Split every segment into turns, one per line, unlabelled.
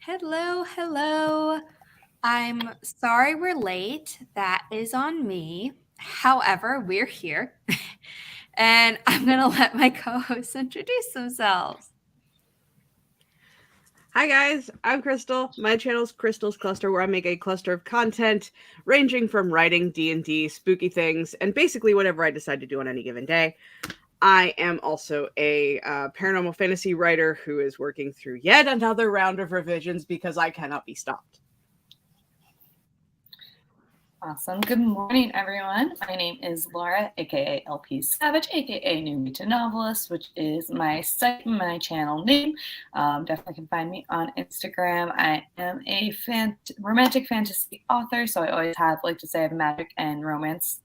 Hello, hello. I'm sorry we're late. That is on me. However, we're here. And I'm going to let my co hosts introduce themselves.
Hi guys, I'm Crystal. My channel's Crystal's Cluster, where I make a cluster of content ranging from writing D&D, spooky things, and basically whatever I decide to do on any given day. I am also a paranormal fantasy writer who is working through yet another round of revisions because I cannot be stopped.
Awesome. Good morning, everyone. My name is Laura, aka LP Savage, aka New Mutant Novelist, which is my site, my channel name. Definitely can find me on Instagram. I am a romantic fantasy author, so I always like to say I have magic and romance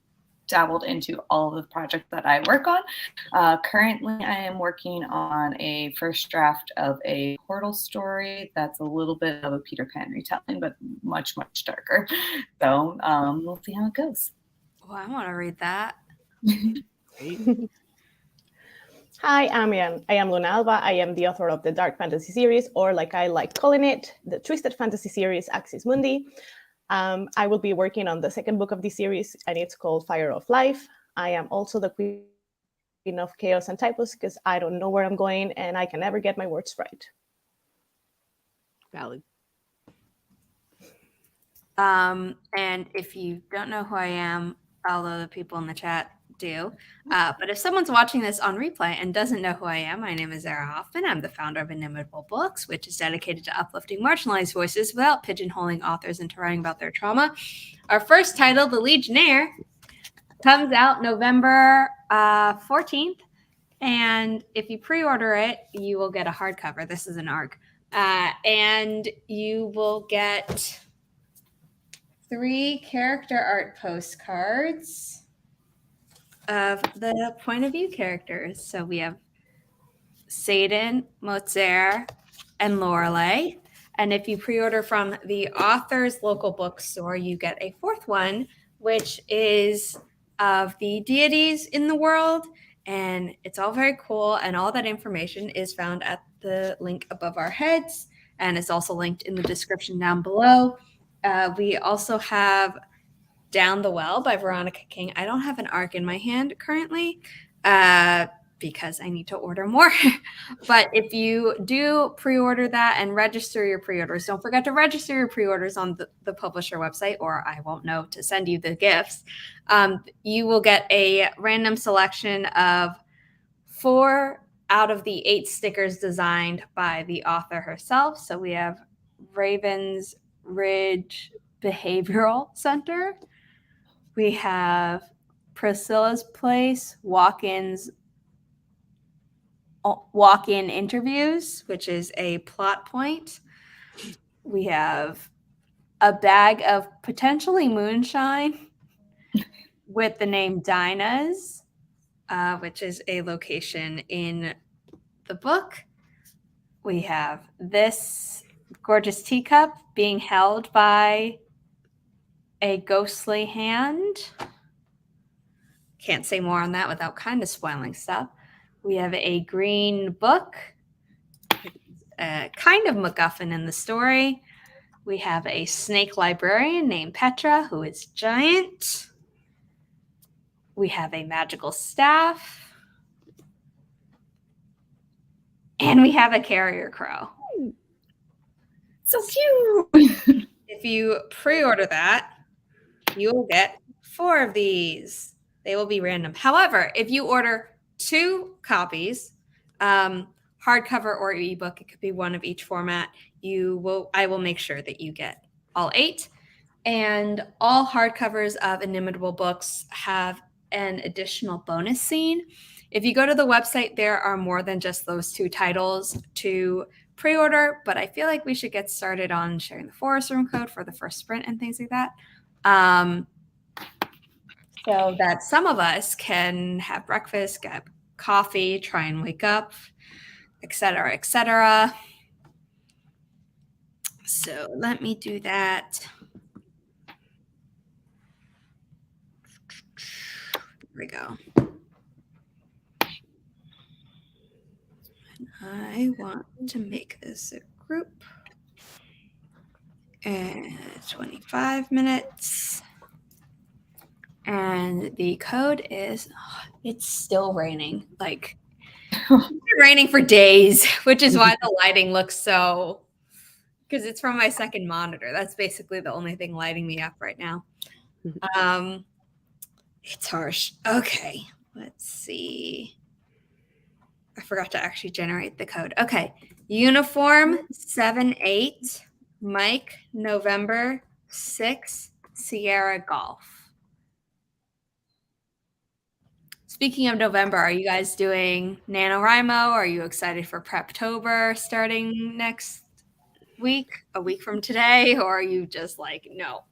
dabbled into all of the projects that I work on. Currently, I am working on a first draft of a Portal story that's a little bit of a Peter Pan retelling, but much, much darker. So we'll see how it goes.
Oh, I want to read that.
Hi, I am Luna Alva. I am the author of the Dark Fantasy series, or like I like calling it, the Twisted Fantasy series, Axis Mundi. I will be working on the second book of the series, and it's called Fire of Life. I am also the queen of chaos and typos because I don't know where I'm going and I can never get my words right.
Valid.
And if you don't know who I am, although the people in the chat do, but if someone's watching this on replay and doesn't know who I am, my name is Zara Hoffman. I'm the founder of Inimitable Books, which is dedicated to uplifting marginalized voices without pigeonholing authors into writing about their trauma. Our first title, The Legionnaire, comes out November 14th. And if you pre-order it, you will get a hardcover. This is an ARC. And you will get 3 character art postcards of the point of view characters. So we have Satan, Mozart, and Lorelei. And if you pre-order from the author's local bookstore, you get a 4th one, which is of the deities in the world. And it's all very cool. And all that information is found at the link above our heads. And it's also linked in the description down below. We also have Down the Well by Veronica King. I don't have an ARC in my hand currently because I need to order more. But if you do pre-order that and register your pre-orders, don't forget to register your pre-orders on the publisher website, or I won't know to send you the gifts. You will get a random selection of 4 out of the 8 stickers designed by the author herself. So we have Ravens Ridge Behavioral Center. We have Priscilla's Place walk-in interviews, which is a plot point. We have a bag of potentially moonshine with the name Dinah's, which is a location in the book. We have this gorgeous teacup being held by a ghostly hand. Can't say more on that without kind of spoiling stuff. We have a green book, kind of MacGuffin in the story. We have a snake librarian named Petra, who is giant. We have a magical staff. And we have a carrier crow.
So cute!
If you pre-order that, you will get 4 of these. They will be random. However, if you order 2 copies, hardcover or ebook, it could be one of each format, I will make sure that you get all 8. And all hardcovers of Inimitable Books have an additional bonus scene. If you go to the website, there are more than just those 2 titles to pre-order, but I feel like we should get started on sharing the Forest Room code for the first sprint and things like that. So that some of us can have breakfast, get coffee, try and wake up, etc., etc. So let me do that. Here we go. I want to make this a group. And 25 minutes. And the code is, it's still raining. Like, it's been raining for days, which is why the lighting looks so, because it's from my second monitor. That's basically the only thing lighting me up right now. It's harsh. Okay, let's see. I forgot to actually generate the code. Okay, uniform 78, Mike, November 6, Sierra Golf. Speaking of November, are you guys doing NaNoWriMo? Are you excited for Preptober starting next week, a week from today? Or are you just like, no?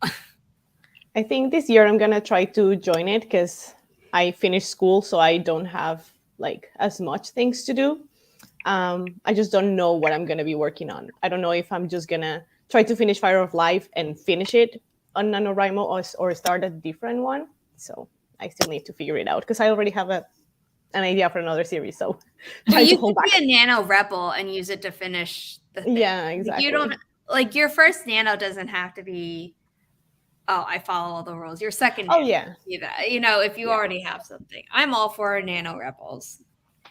I think this year I'm going to try to join it because I finished school, so I don't have like as much things to do. I just don't know what I'm going to be working on. I don't know if I'm just going to try to finish Fire of Life and finish it on NaNoWriMo or start a different one. So I still need to figure it out because I already have an idea for another series. So
But you could be a Nano Rebel and use it to finish the thing.
Yeah, exactly.
Like, you don't, like, your first Nano doesn't have to be, oh, I follow all the rules. Your second Nano,
yeah.
You know, if you already have something. I'm all for Nano Rebels.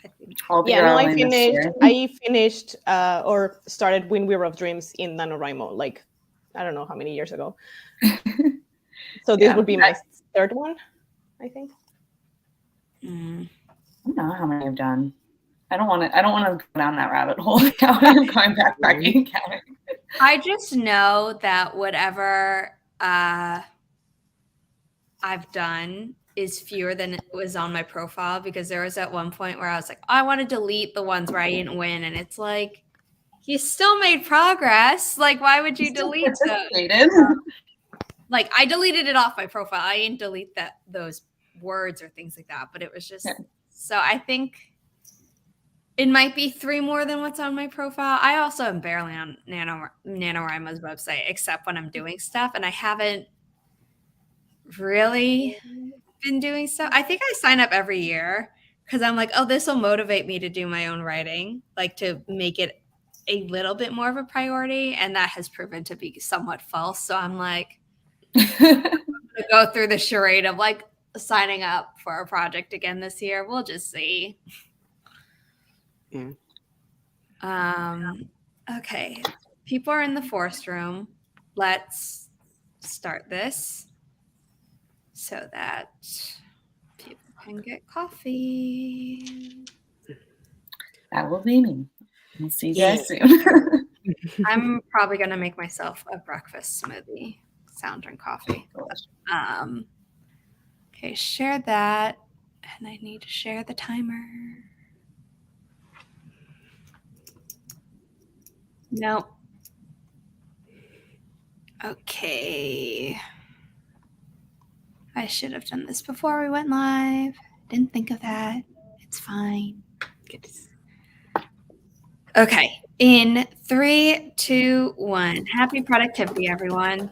I think.
I finished or started Wind Weaver of Dreams in NaNoWriMo, like, I don't know how many years ago. So this would be my third one, I think.
I don't know how many I've done. I don't want to go down that rabbit hole. I'm going backpacking and counting.
I just know that whatever I've done is fewer than it was on my profile, because there was at one point where I was like, oh, I want to delete the ones where I didn't win, and it's like, you still made progress. Like, why would you delete those? Like, I deleted it off my profile. I didn't delete those words or things like that, but it was just so I think it might be 3 more than what's on my profile. I also am barely on NaNoWriMo's website, except when I'm doing stuff, and I haven't really been doing stuff. I think I sign up every year because I'm like, oh, this will motivate me to do my own writing, like to make it a little bit more of a priority, and that has proven to be somewhat false. So I'm like, I'm gonna go through the charade of like signing up for a project again this year. We'll just see. Okay, people are in the forest room. Let's start this so that people can get coffee.
That will be me. We'll see you guys soon.
I'm probably gonna make myself a breakfast smoothie. Sound and coffee. Okay, share that, and I need to share the timer. Nope. Okay. I should have done this before we went live. Didn't think of that. It's fine. Okay. In 3, 2, 1. Happy productivity, everyone.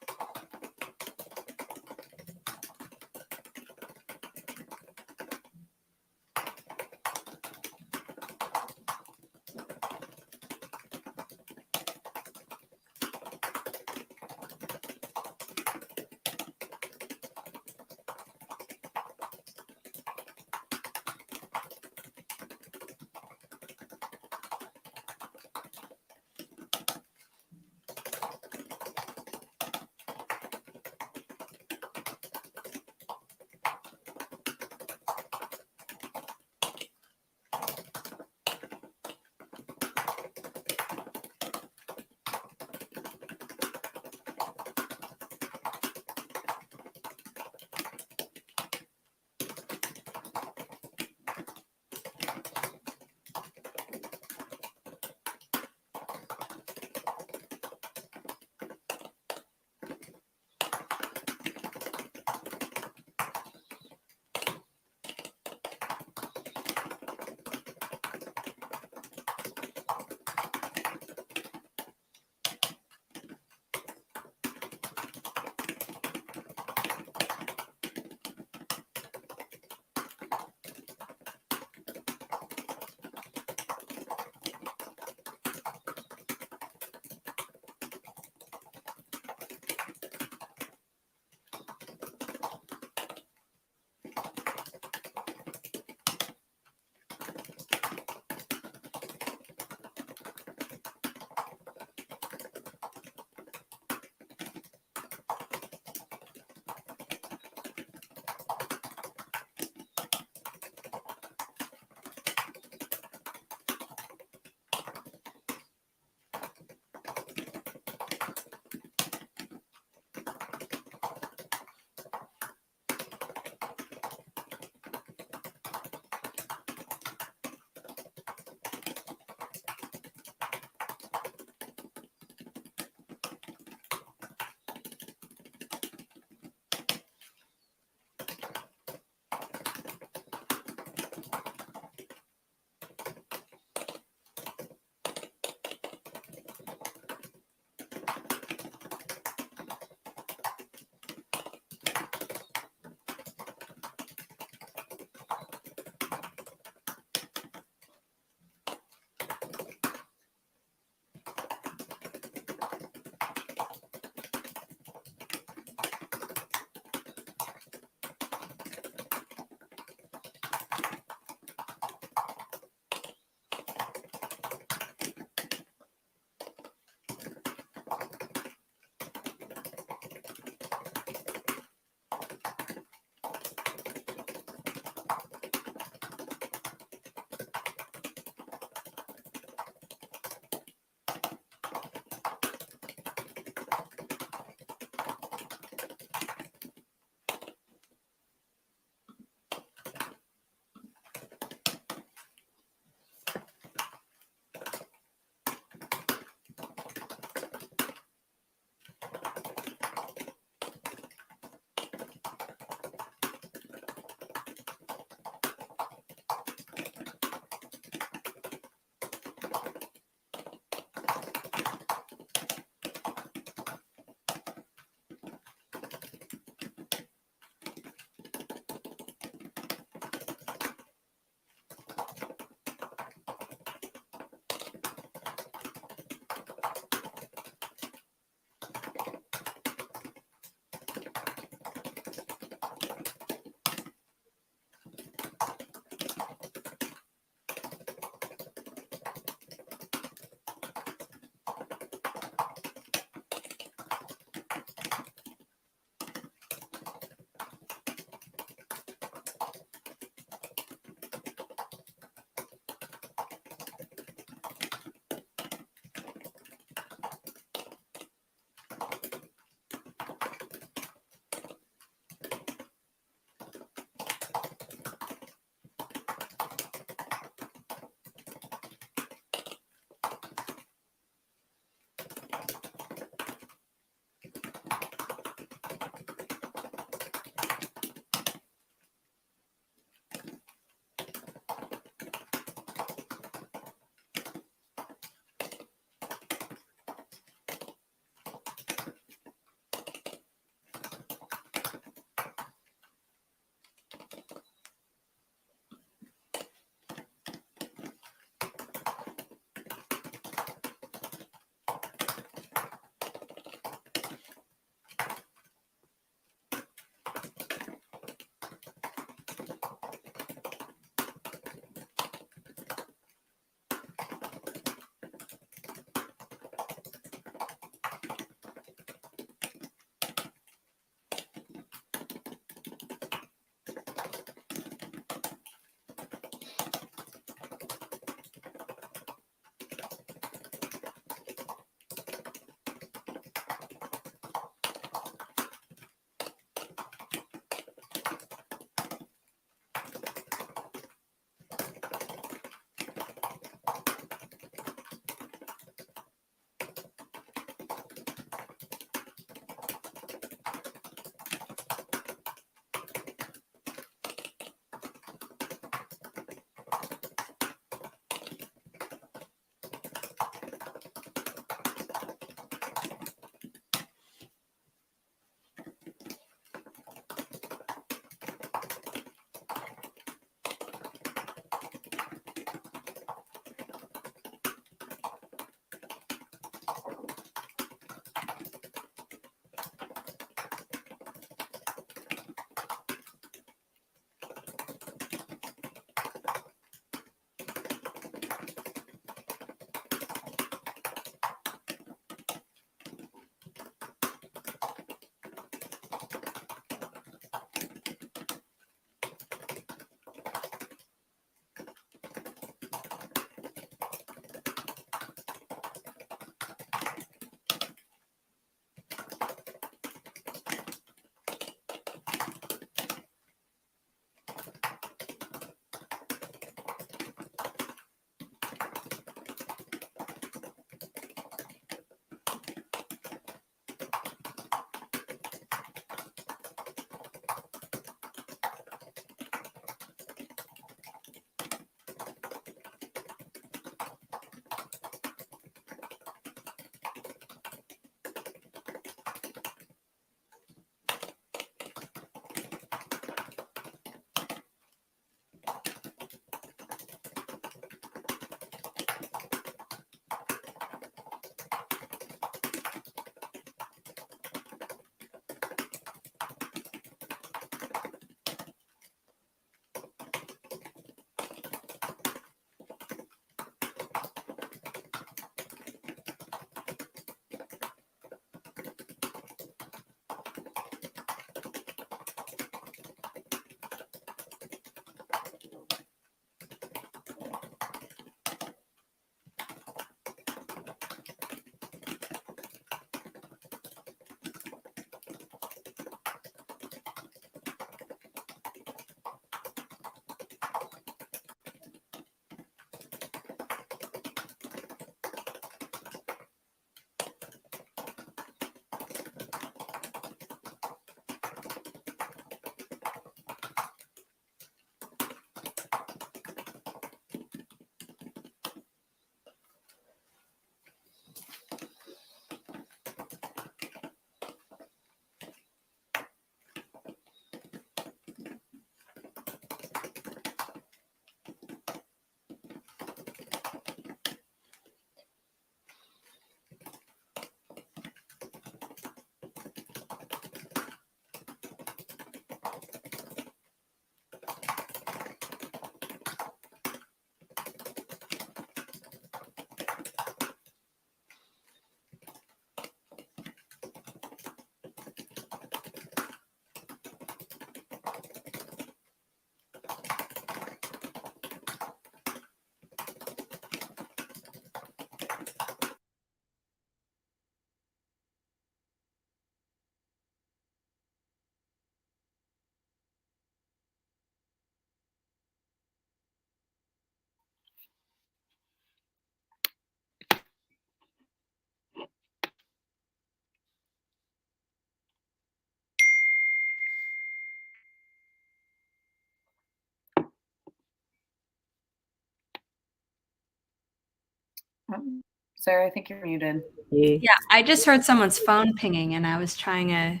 Sarah, I think you're muted.
Yeah, I just heard someone's phone pinging, and I was trying to.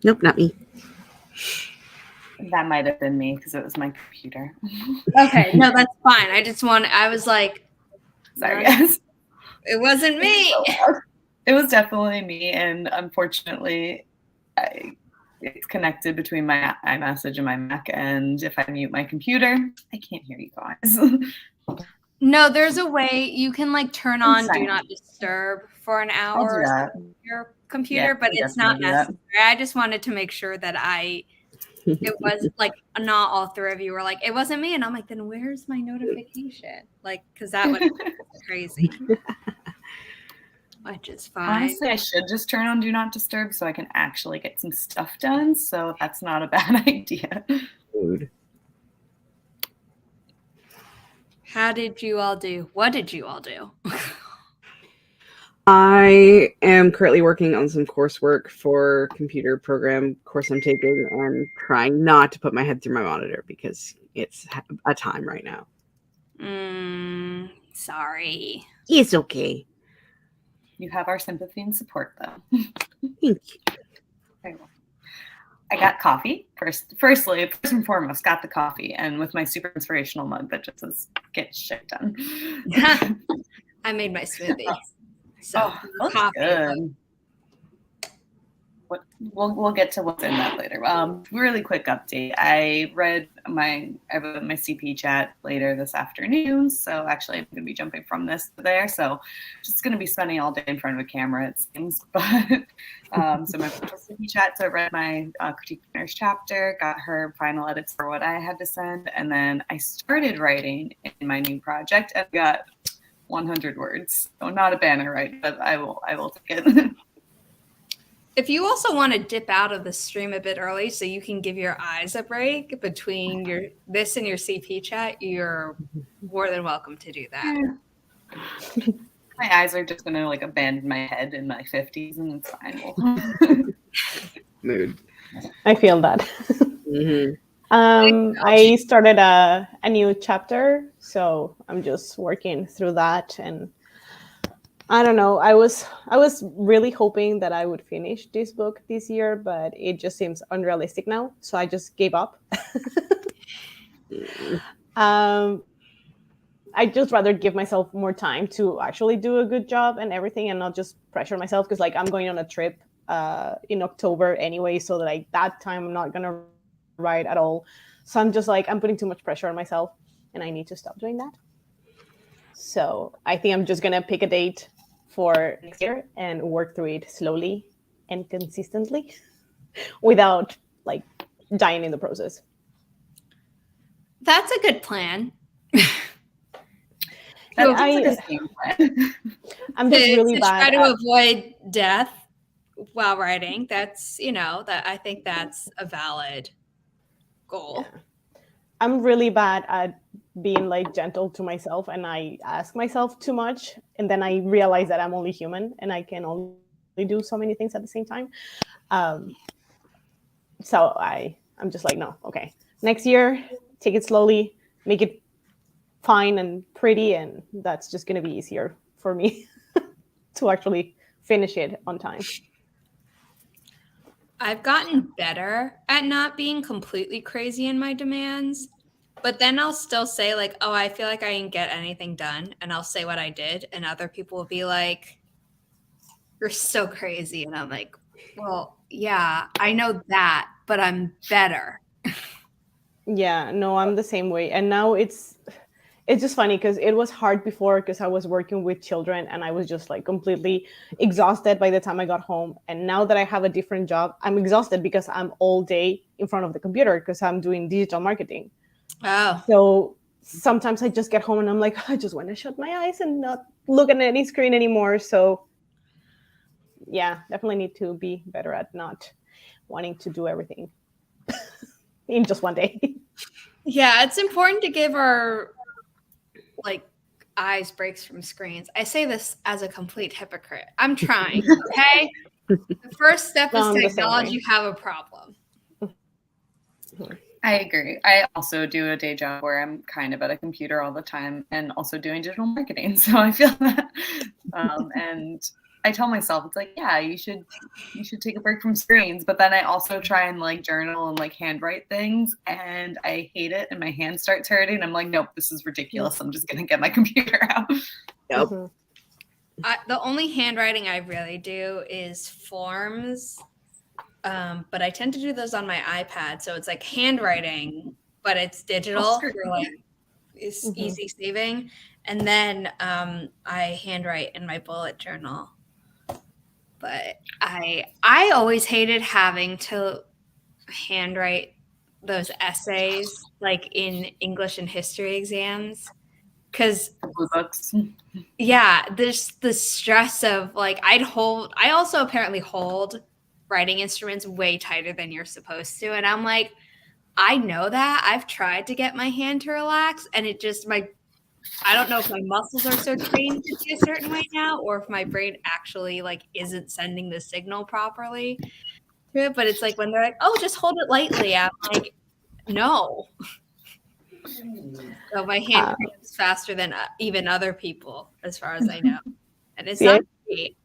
Nope, not me.
That might have been me because it was my computer.
Okay, no, that's fine. I was like,
Sorry,
no,
guys.
it wasn't me.
It was definitely me, and unfortunately, it's connected between my iMessage and my Mac, and if I mute my computer, I can't hear you guys.
No, there's a way you can like turn on
Insane.
Do Not Disturb for an
I'll do
hour
that.
on your computer,
Yeah,
but
I'll
it's not
definitely do that.
necessary. I just wanted to make sure that it was like not all three of you were like, it wasn't me. And I'm like, then where's my notification? Like, because that would be crazy. Which is fine.
Honestly, I should just turn on Do Not Disturb so I can actually get some stuff done. So that's not a bad idea.
Food.
How did you all do? What did you all do?
I am currently working on some coursework for computer program course I'm taking and trying not to put my head through my monitor because it's a time right now.
Sorry.
It's okay.
You have our sympathy and support, though.
Thank you.
Very well. I got coffee first and foremost, got the coffee, and with my super inspirational mug that just says "Get shit done."
I made my smoothie. So
That's
coffee.
good. We'll get to what's in that later. Really quick update. I wrote my CP chat later this afternoon. So actually, I'm going to be jumping from this to there. So just going to be spending all day in front of a camera, it seems. But so my CP chat. So I read my critique nurse chapter, got her final edits for what I had to send, and then I started writing in my new project and got 100 words. So not a banner, right? But I will take it.
If you also want to dip out of the stream a bit early so you can give your eyes a break between this and your CP chat, you're more than welcome to do that.
My eyes are just going to like abandon my head in my 50s and it's fine.
Mood.
I feel that.
Mm-hmm.
I started a new chapter, so I'm just working through that, and I don't know. I was really hoping that I would finish this book this year, but it just seems unrealistic now. So I just gave up. I just rather give myself more time to actually do a good job and everything, and not just pressure myself because like I'm going on a trip in October anyway, so that like that time I'm not gonna write at all. So I'm just like I'm putting too much pressure on myself, and I need to stop doing that. So I think I'm just gonna pick a date for next year and work through it slowly and consistently without like dying in the process.
That's a good plan.
I'm just really bad
try to avoid death while writing. That's that I think that's a valid goal.
Yeah. I'm really bad at being like gentle to myself, and I ask myself too much, and then I realize that I'm only human and I can only do so many things at the same time. So I'm just like, no, okay, next year, take it slowly, make it fine and pretty, and that's just going to be easier for me to actually finish it on time.
I've gotten better at not being completely crazy in my demands, but then I'll still say like, oh, I feel like I didn't get anything done, and I'll say what I did, and other people will be like, you're so crazy, and I'm like, well, yeah, I know that, but I'm better.
Yeah, no, I'm the same way. And now it's just funny because it was hard before because I was working with children and I was just like completely exhausted by the time I got home. And now that I have a different job, I'm exhausted because I'm all day in front of the computer because I'm doing digital marketing.
Oh.
So sometimes I just get home and I'm like, I just want to shut my eyes and not look at any screen anymore. So yeah, definitely need to be better at not wanting to do everything in just one day.
Yeah, it's important to give our like eyes breaks from screens. I say this as a complete hypocrite. I'm trying, okay? The first step is to acknowledge you have a problem.
I agree. I also do a day job where I'm kind of at a computer all the time and also doing digital marketing. So I feel that. And I tell myself, it's like, yeah, you should take a break from screens. But then I also try and like journal and like handwrite things, and I hate it. And my hand starts hurting. I'm like, nope, this is ridiculous. I'm just going to get my computer out.
Yep.
Mhm.
The only handwriting I really do is forms, but I tend to do those on my iPad, so it's like handwriting, but it's digital for like it's
Mhm.
easy saving. And then I handwrite in my bullet journal. But I always hated having to handwrite those essays like in English and history exams, because
Blue books.
yeah, there's the stress of like I also apparently hold writing instruments way tighter than you're supposed to. And I'm like, I know that. I've tried to get my hand to relax, and it just I don't know if my muscles are so trained to be a certain way now, or if my brain actually like isn't sending the signal properly to it. But it's like when they're like, "Oh, just hold it lightly," I'm like, "No." So my hand
Uh,
cramps faster than even other people, as far as I know, and it's
See, I-
not great.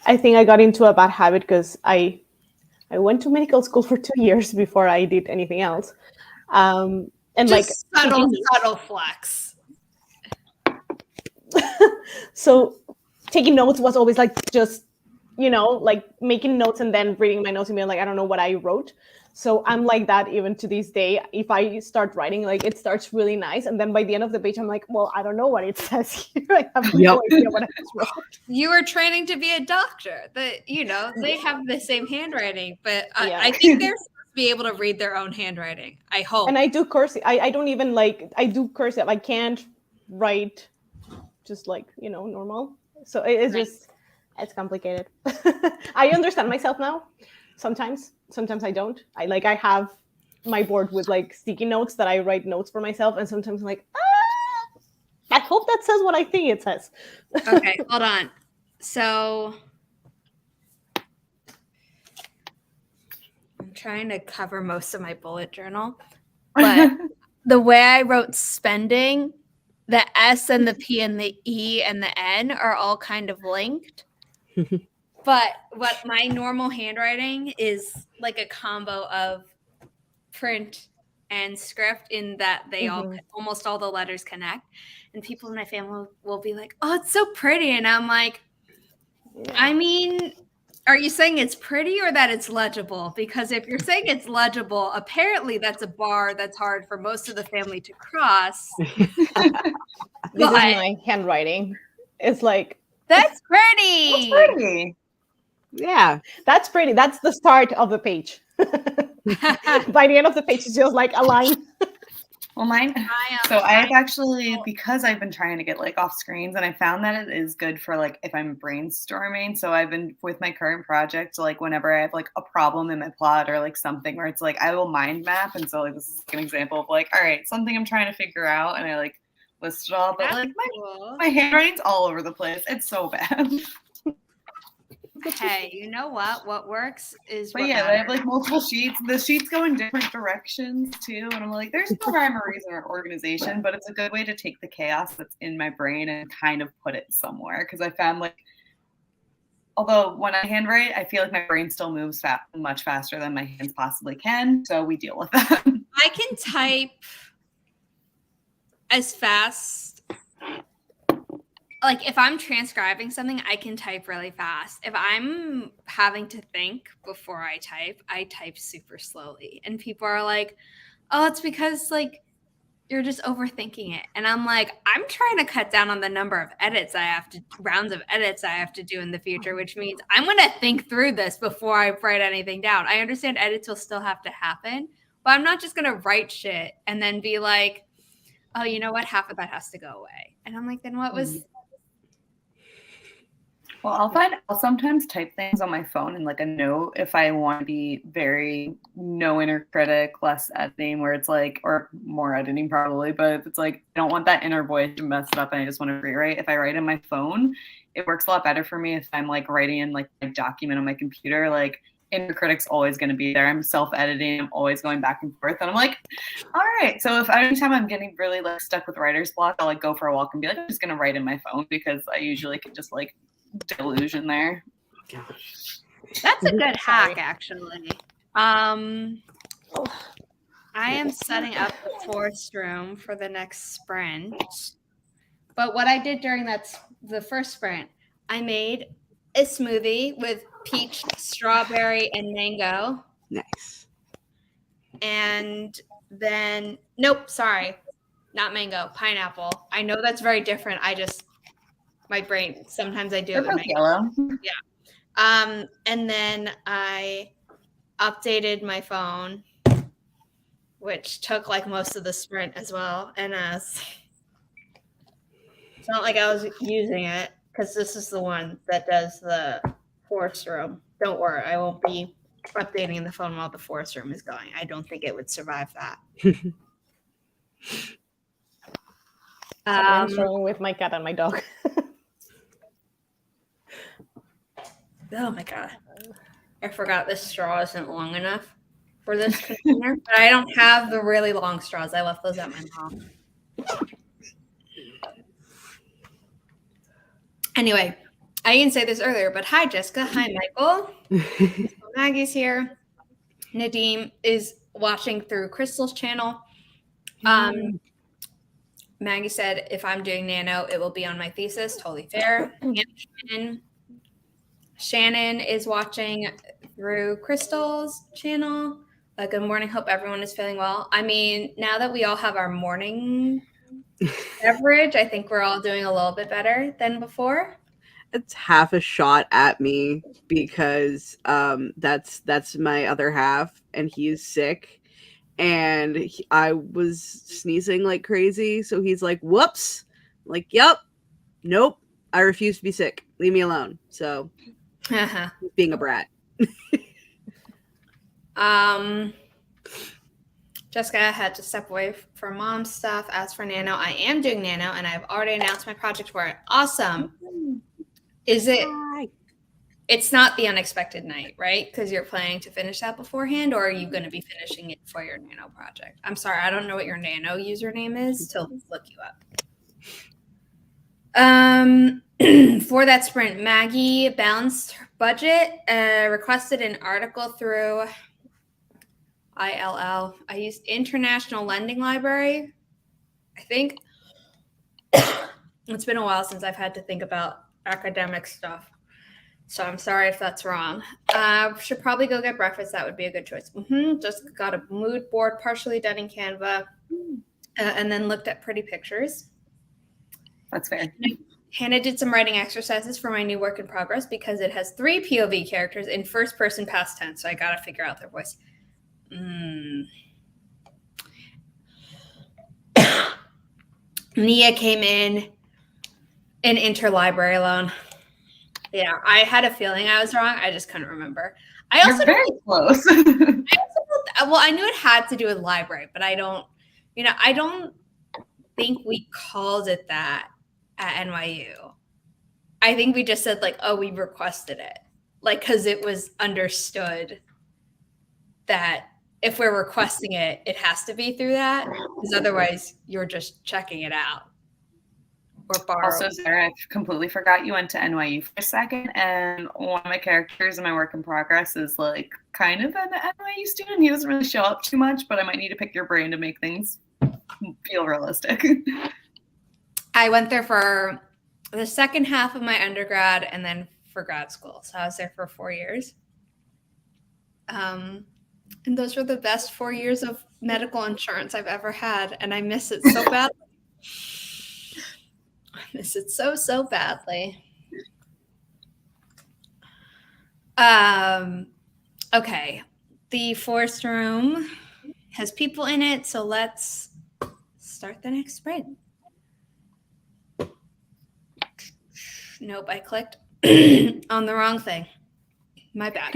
I think I got into a bad habit because I went to medical school for 2 years before I did anything else. And like
Just subtle,
taking-
subtle flex.
so taking notes was always like just like making notes and then reading my notes and being like, I don't know what I wrote. So I'm like that even to this day. If I start writing, like it starts really nice, and then by the end of the page I'm like, well, I don't know what it says here. I have no idea what I just wrote.
You were training to be a doctor. They have the same handwriting, but
Yeah.
I think they're supposed to be able to read their own handwriting. I hope.
And I do cursive. I don't even I do cursive. I can't write just like normal. So it's
Right.
just it's complicated. I understand myself now. Sometimes I don't. I have my board with like sticky notes that I write notes for myself, and sometimes I'm like, I hope that says what I think it says.
Okay, hold on. So I'm trying to cover most of my bullet journal, but the way I wrote spending, the S and the P and the E and the N are all kind of linked. But what my normal handwriting is like a combo of print and script, in that they almost all the letters connect. And people in my family will be like, "Oh, it's so pretty." And I'm like, I mean, are you saying it's pretty or that it's legible? Because if you're saying it's legible, apparently that's a bar that's hard for most of the family to cross.
This is my handwriting. It's like,
that's pretty.
That's pretty.
Yeah.
that's pretty. That's the start of the page. By the end of the page, it's just like a line.
Well, mine. So I've actually, because I've been trying to get like off screens, and I found that it is good for like if I'm brainstorming. So I've been with my current project, like whenever I have like a problem in my plot or like something where it's like I will mind map. And so like this is an example of like, all right, something I'm trying to figure out, and I like list it all, but
That's
like
cool.
my handwriting's all over the place. It's so bad.
Hey, you know what? What works is
But
what
yeah, they have
matters.
like multiple sheets. The sheets go in different directions too. And I'm like, there's no rhyme or reason or organization, but it's a good way to take the chaos that's in my brain and kind of put it somewhere. Because I found like, although when I handwrite, I feel like my brain still moves much faster than my hands possibly can. So we deal with that.
I can type as fast. Like if I'm transcribing something, I can type really fast. If I'm having to think before I type super slowly. And people are like, "Oh, it's because like you're just overthinking it." And I'm like, I'm trying to cut down on the number of rounds of edits I have to do in the future, which means I'm going to think through this before I write anything down. I understand edits will still have to happen, but I'm not just going to write shit and then be like, "Oh, you know what? Half of that has to go away." And I'm like, then what was...
Well, I'll sometimes type things on my phone in like a note if I want to be very no inner critic, less editing, where it's like, or more editing probably, but if it's like, I don't want that inner voice to mess it up and I just want to rewrite. If I write in my phone, it works a lot better for me if I'm like writing in like a document on my computer. Like inner critic's always going to be there. I'm self-editing. I'm always going back and forth. And I'm like, all right. So if anytime I'm getting really like stuck with writer's block, I'll like go for a walk and be like, I'm just going to write in my phone because I usually can just like deluge in there.
Gosh.
That's a good hack, actually. I am setting up the forest room for the next sprint. But what I did during the first sprint, I made a smoothie with peach, strawberry, and mango.
Nice.
And then, nope, sorry, not mango, pineapple. I know that's very different. My brain, sometimes I do it with mango.
Yellow.
Yeah. And then I updated my phone, which took like most of the sprint as well. And it's not like I was using it because this is the one that does the forest room. Don't worry, I won't be updating the phone while the forest room is going. I don't think it would survive that.
I'm struggling with my cat and my dog.
Oh my god. I forgot this straw isn't long enough for this container. But I don't have the really long straws. I left those at my mom. Anyway, I didn't say this earlier, but hi, Jessica. Hi, Michael. Maggie's here. Nadim is watching through Crystal's channel. Maggie said, if I'm doing nano, it will be on my thesis. Totally fair. Shannon is watching through Crystal's channel. Good morning. Hope everyone is feeling well. I mean, now that we all have our morning beverage, I think we're all doing a little bit better than before.
It's half a shot at me because that's my other half, and he's sick, and I was sneezing like crazy. So he's like, "Whoops!" I'm like, "Yep, nope, I refuse to be sick. Leave me alone." So he's being a brat.
Jessica had to step away from mom's stuff. As for nano, I am doing nano, and I've already announced my project for it. Awesome. Is it? It's not the unexpected night, right? Because you're planning to finish that beforehand, or are you going to be finishing it for your nano project? I'm sorry, I don't know what your nano username is to look you up. For that sprint, Maggie balanced budget, requested an article through ILL. I used International Lending Library, I think. It's been a while since I've had to think about academic stuff, so I'm sorry if that's wrong. Should probably go get breakfast. That would be a good choice. Just got a mood board partially done in Canva, and then looked at pretty pictures.
That's fair.
Hannah did some writing exercises for my new work in progress because it has 3 POV characters in first person past tense, so I got to figure out their voice. Nia came in an interlibrary loan. Yeah, I had a feeling I was wrong. I just couldn't remember.
You're very close.
I knew it had to do with library, but I don't think we called it that at NYU. I think we just said we requested it, because it was understood that if we're requesting it, it has to be through that, because otherwise you're just checking it out or borrowing.
Also, Sarah, I completely forgot you went to NYU for a second, and one of my characters in my work in progress is kind of an NYU student. He doesn't really show up too much, but I might need to pick your brain to make things feel realistic.
I went there for the second half of my undergrad and then for grad school. So I was there for 4 years. And those were the best 4 years of medical insurance I've ever had. And I miss it so badly. I miss it so, so badly. Okay. The forest room has people in it. So let's start the next sprint. Nope, I clicked on the wrong thing. My bad.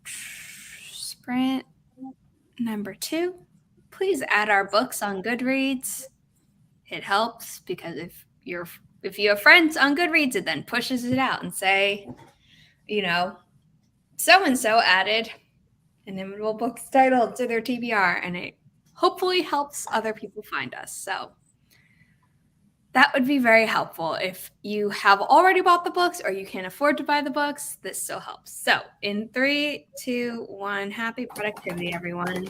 Sprint number 2. Please add our books on Goodreads. It helps because if you have friends on Goodreads, it then pushes it out and say, so-and-so added Inimitable Books title to their TBR, and it hopefully helps other people find us. So that would be very helpful. If you have already bought the books or you can't afford to buy the books, this still helps. So in 3, 2, 1, happy productivity, everyone.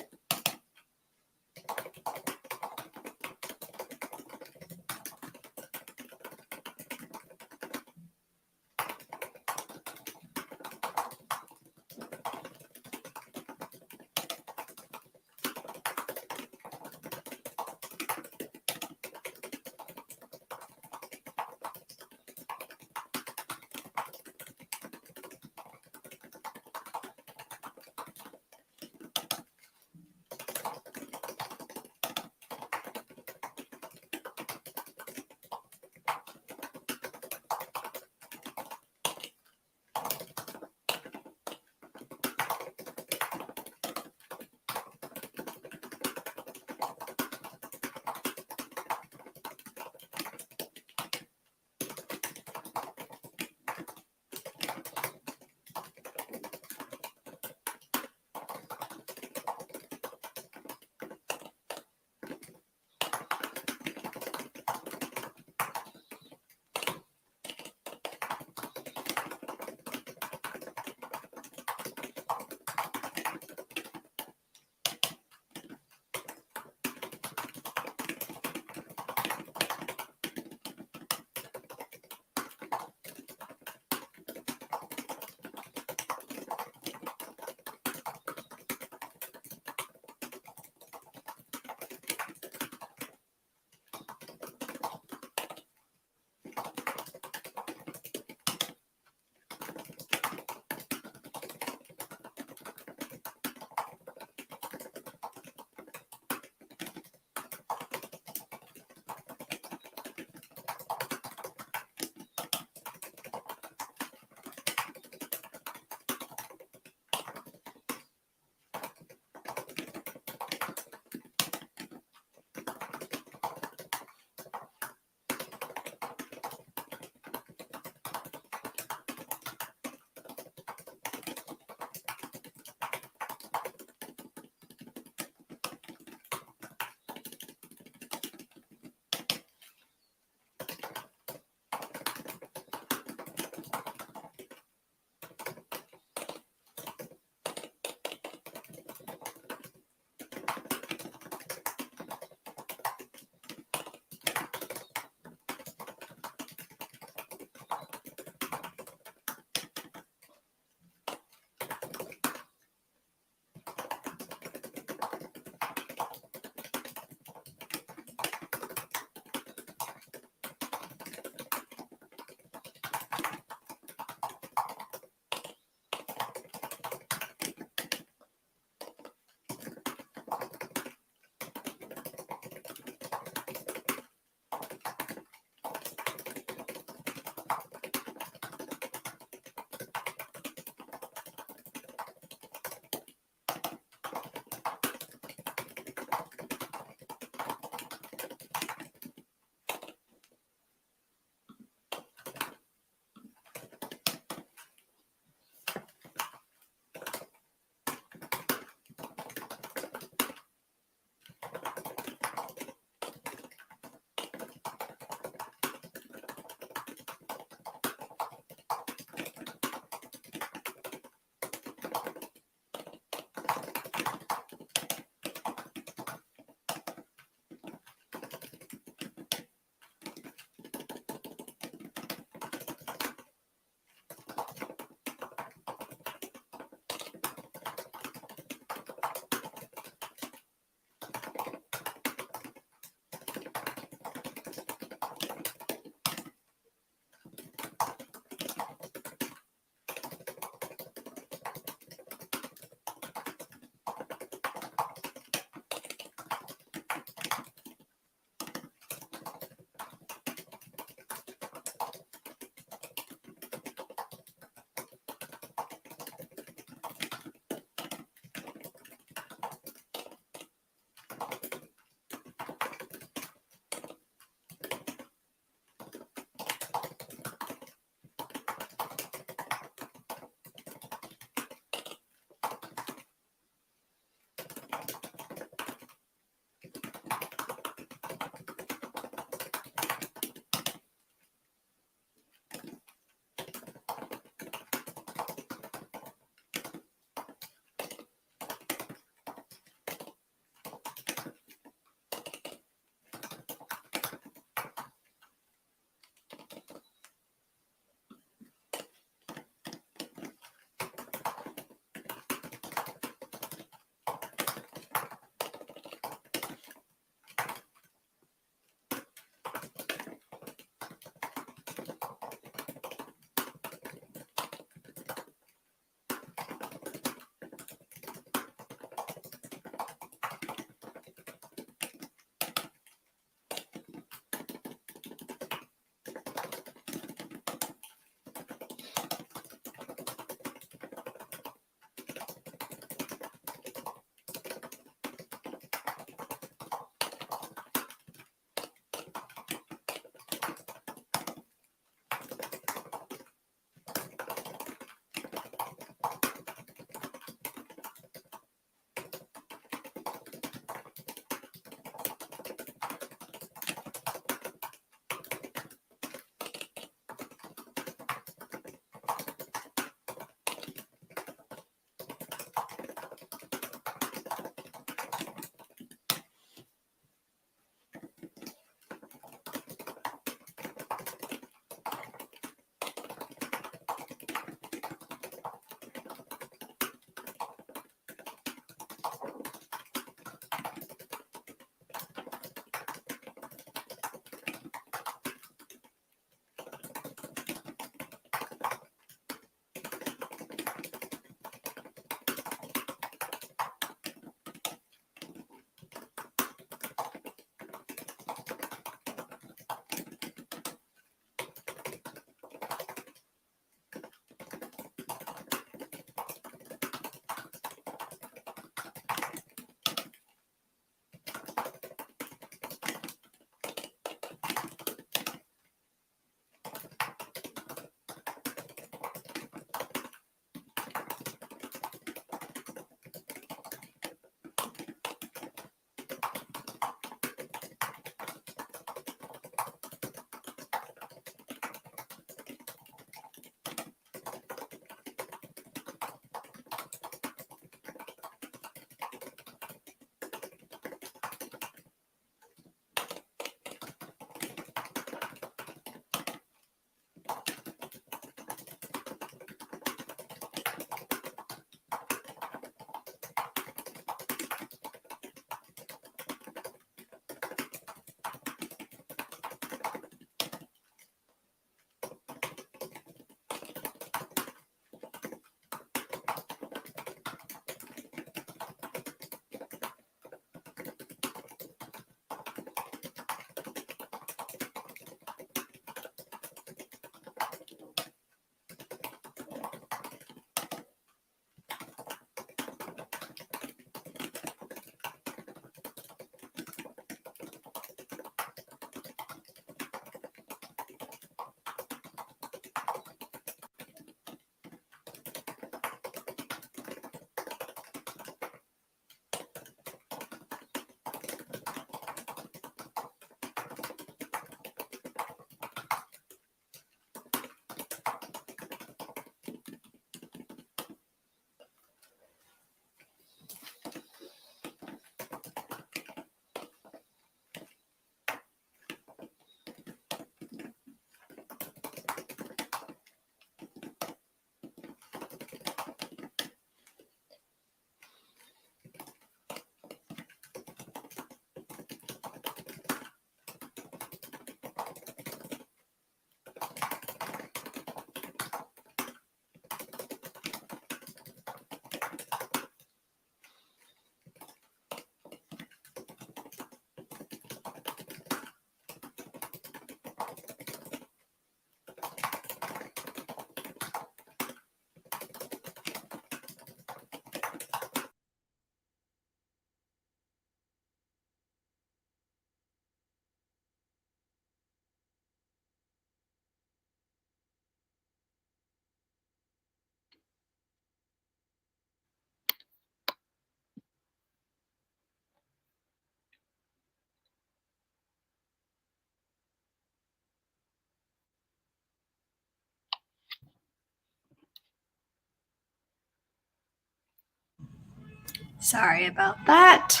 Sorry about that.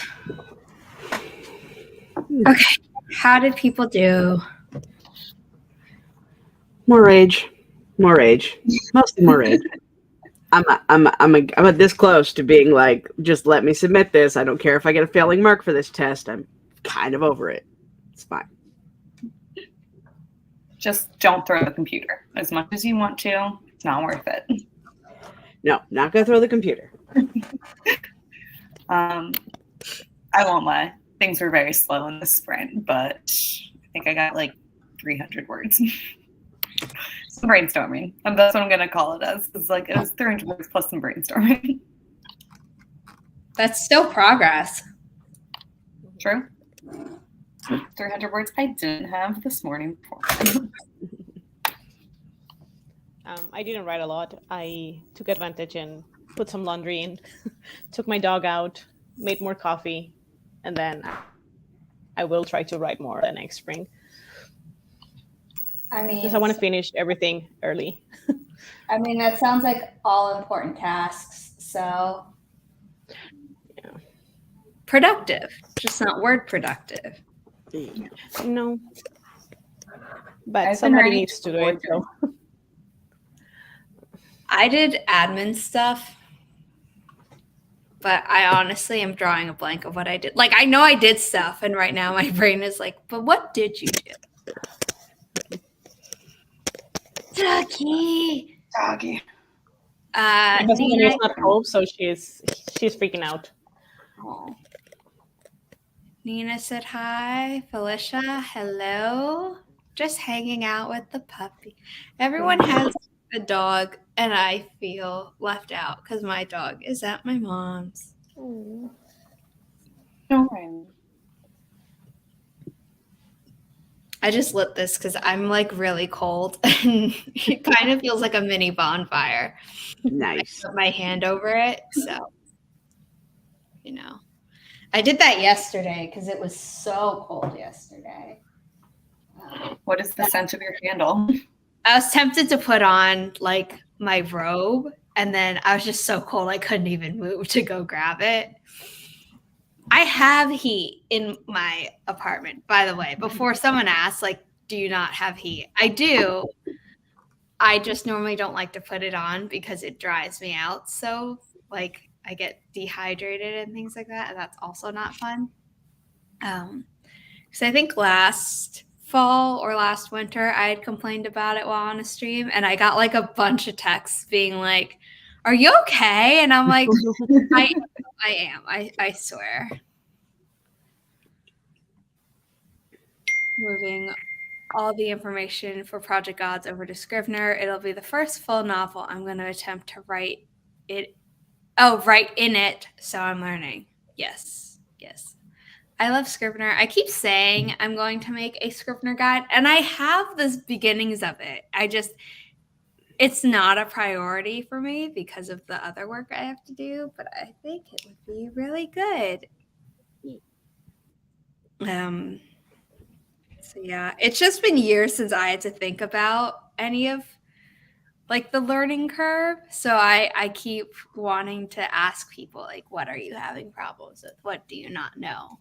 Okay. How did people do?
More rage. Mostly more rage. I'm this close to being like, just let me submit this. I don't care if I get a failing mark for this test. I'm kind of over it. It's fine.
Just don't throw the computer. As much as you want to, it's not worth it.
No, not gonna throw the computer.
I won't lie. Things were very slow in the sprint, but I think I got like 300 words. Some brainstorming. And that's what I'm going to call it as. It's like it was 300 words plus some brainstorming.
That's still progress.
True. 300 words I didn't have this morning before.
I didn't write a lot. I took advantage and put some laundry in, took my dog out, made more coffee, and then I will try to write more the next spring.
I mean,
Because I want to finish everything early.
I mean, that sounds like all important tasks. So
Yeah.
Productive, just not word productive.
No. But
I've been
somebody
writing
needs to do it. So.
I did admin stuff, but I honestly am drawing a blank of what I did. Like, I know I did stuff, and right now my brain is like, but what did you do? Doggy.
Because
Nina,
it's not home, so she's freaking out.
oh. Nina said hi. Felicia, hello. Just hanging out with the puppy. Everyone has a dog, and I feel left out because my dog is at my mom's. I just lit this because I'm like really cold, and it kind of feels like a mini bonfire.
Nice.
I put my hand over it, so you know. I did that yesterday because it was so cold yesterday.
What is the scent of your candle?
I was tempted to put on like my robe, and then I was just so cold I couldn't even move to go grab it. I have heat in my apartment, by the way. Before someone asks, like, do you not have heat? I do. I just normally don't like to put it on because it dries me out. So, like, I get dehydrated and things like that. And that's also not fun. Because I think last fall or last winter, I had complained about it while on a stream. And I got like a bunch of texts being like, are you okay? And I'm like, I am. I swear. Moving all the information for Project Gods over to Scrivener. It'll be the first full novel I'm going to attempt to write it. Oh, write in it. So I'm learning. Yes. I love Scrivener. I keep saying I'm going to make a Scrivener guide, and I have the beginnings of it. It's not a priority for me because of the other work I have to do, but I think it would be really good. So yeah, it's just been years since I had to think about any of like the learning curve. So I keep wanting to ask people like, what are you having problems with? What do you not know?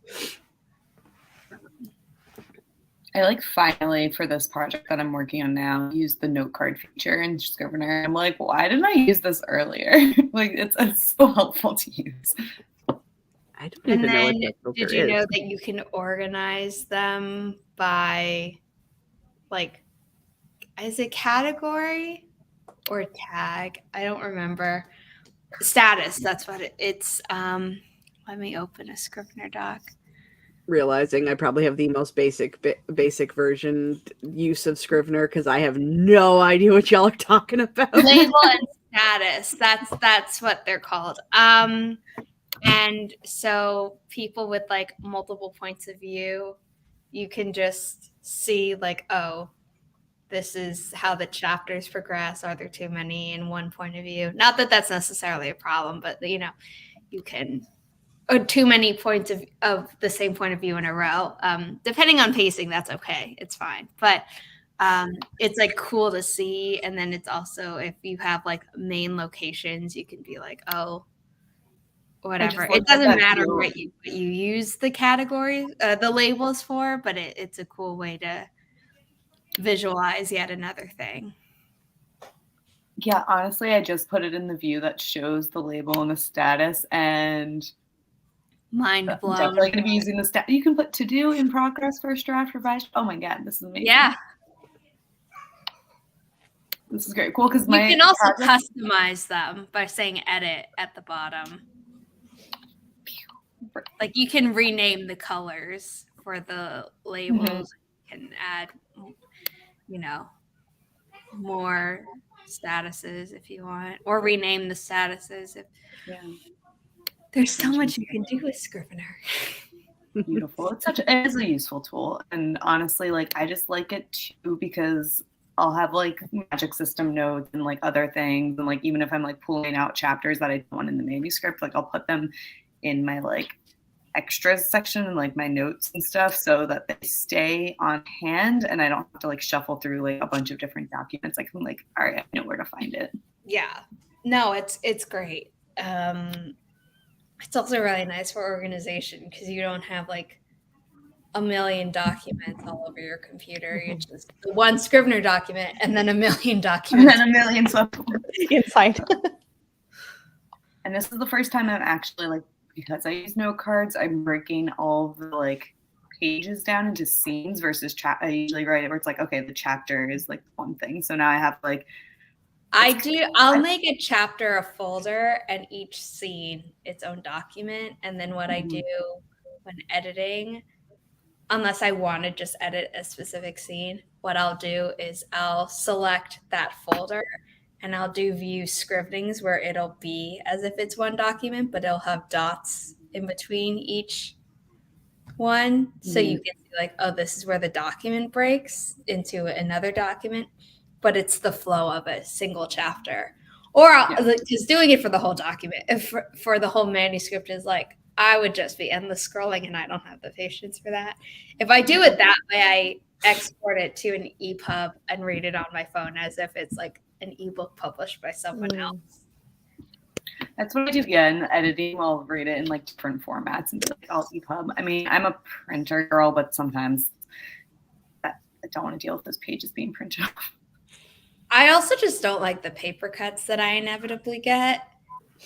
I like finally for this project that I'm working on now, use the note card feature in Scrivener. I'm like, why didn't I use this earlier? Like it's so helpful to use.
I don't even know what that filter
did you
is.
know that you can organize them by like, is it category or tag? I don't remember. Status, that's what it's. Let me open a Scrivener doc.
Realizing I probably have the most basic version use of Scrivener because I have no idea what y'all are talking about.
Label and status. That's what they're called. And so people with like multiple points of view, you can just see like, oh, this is how the chapters progress. Are there too many in one point of view? Not that that's necessarily a problem, but you know, you can, or too many points of the same point of view in a row. Depending on pacing, that's okay. It's fine. But it's like cool to see. And then it's also, if you have like main locations, you can be like, oh, whatever.
love
It doesn't
that
matter
view.
what you use the categories, the labels for, but it's a cool way to visualize yet another thing.
Yeah, honestly, I just put it in the view that shows the label and the status, and
Mind
I'm
blown.
definitely going to be using the stat. You can put to do in progress, first draft, revised. Oh my god, this is amazing.
Yeah.
This is great. Cool, because
You can also customize them by saying edit at the bottom. Like you can rename the colors for the labels. You can add, more statuses if you want, or rename the statuses. There's so much you can do with Scrivener.
Beautiful. It is a useful tool, and honestly, like I just like it too because I'll have like magic system notes and like other things, and like even if I'm like pulling out chapters that I don't want in the manuscript, like I'll put them in my like extras section and like my notes and stuff so that they stay on hand and I don't have to like shuffle through like a bunch of different documents. I can like, all right, I know where to find it.
Yeah. No, it's great. It's also really nice for organization because you don't have like a million documents all over your computer. It's just one Scrivener document and then a million documents.
And then a million
inside.
And this is the first time I'm actually like, because I use note cards, I'm breaking all the like pages down into scenes versus I usually write it where it's like, okay, the chapter is like one thing. So now I have like,
I'll make a chapter a folder and each scene its own document. And then what I do when editing, unless I want to just edit a specific scene, what I'll do is I'll select that folder and I'll do view scrivenings where it'll be as if it's one document, but it'll have dots in between each one. So you can see like, oh, this is where the document breaks into another document, but it's the flow of a single chapter. Or just doing it for the whole document. If for the whole manuscript is like, I would just be endless scrolling and I don't have the patience for that. If I do it that way, I export it to an EPUB and read it on my phone as if it's like an ebook published by someone else.
That's what I do. Yeah, in editing, I'll read it in like different formats and be like, I'll EPUB. I mean, I'm a printer girl, but sometimes I don't want to deal with those pages being printed off.
I also just don't like the paper cuts that I inevitably get.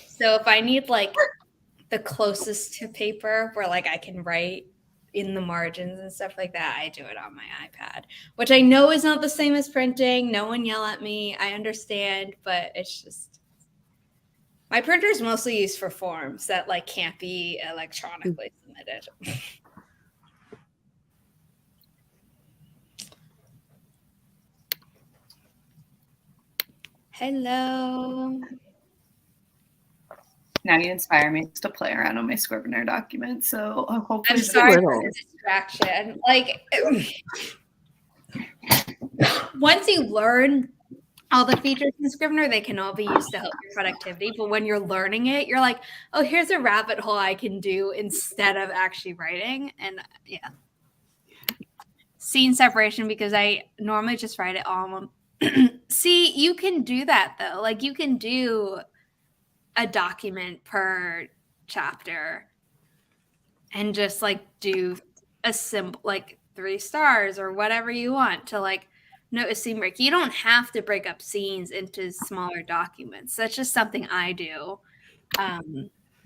So if I need like the closest to paper where like I can write in the margins and stuff like that, I do it on my iPad, which I know is not the same as printing. No one yell at me. I understand, but it's just my printer is mostly used for forms that like can't be electronically submitted. Hello.
Now you inspire me to play around on my Scrivener document. So hopefully
I'm sorry for the distraction. Like once you learn all the features in Scrivener, they can all be used to help your productivity. But when you're learning it, you're like, oh, here's a rabbit hole I can do instead of actually writing. And yeah. Scene separation, because I normally just write it all. See, you can do that though. Like you can do a document per chapter and just like do a simple like 3 stars or whatever you want to like note a scene break. You don't have to break up scenes into smaller documents. That's just something I do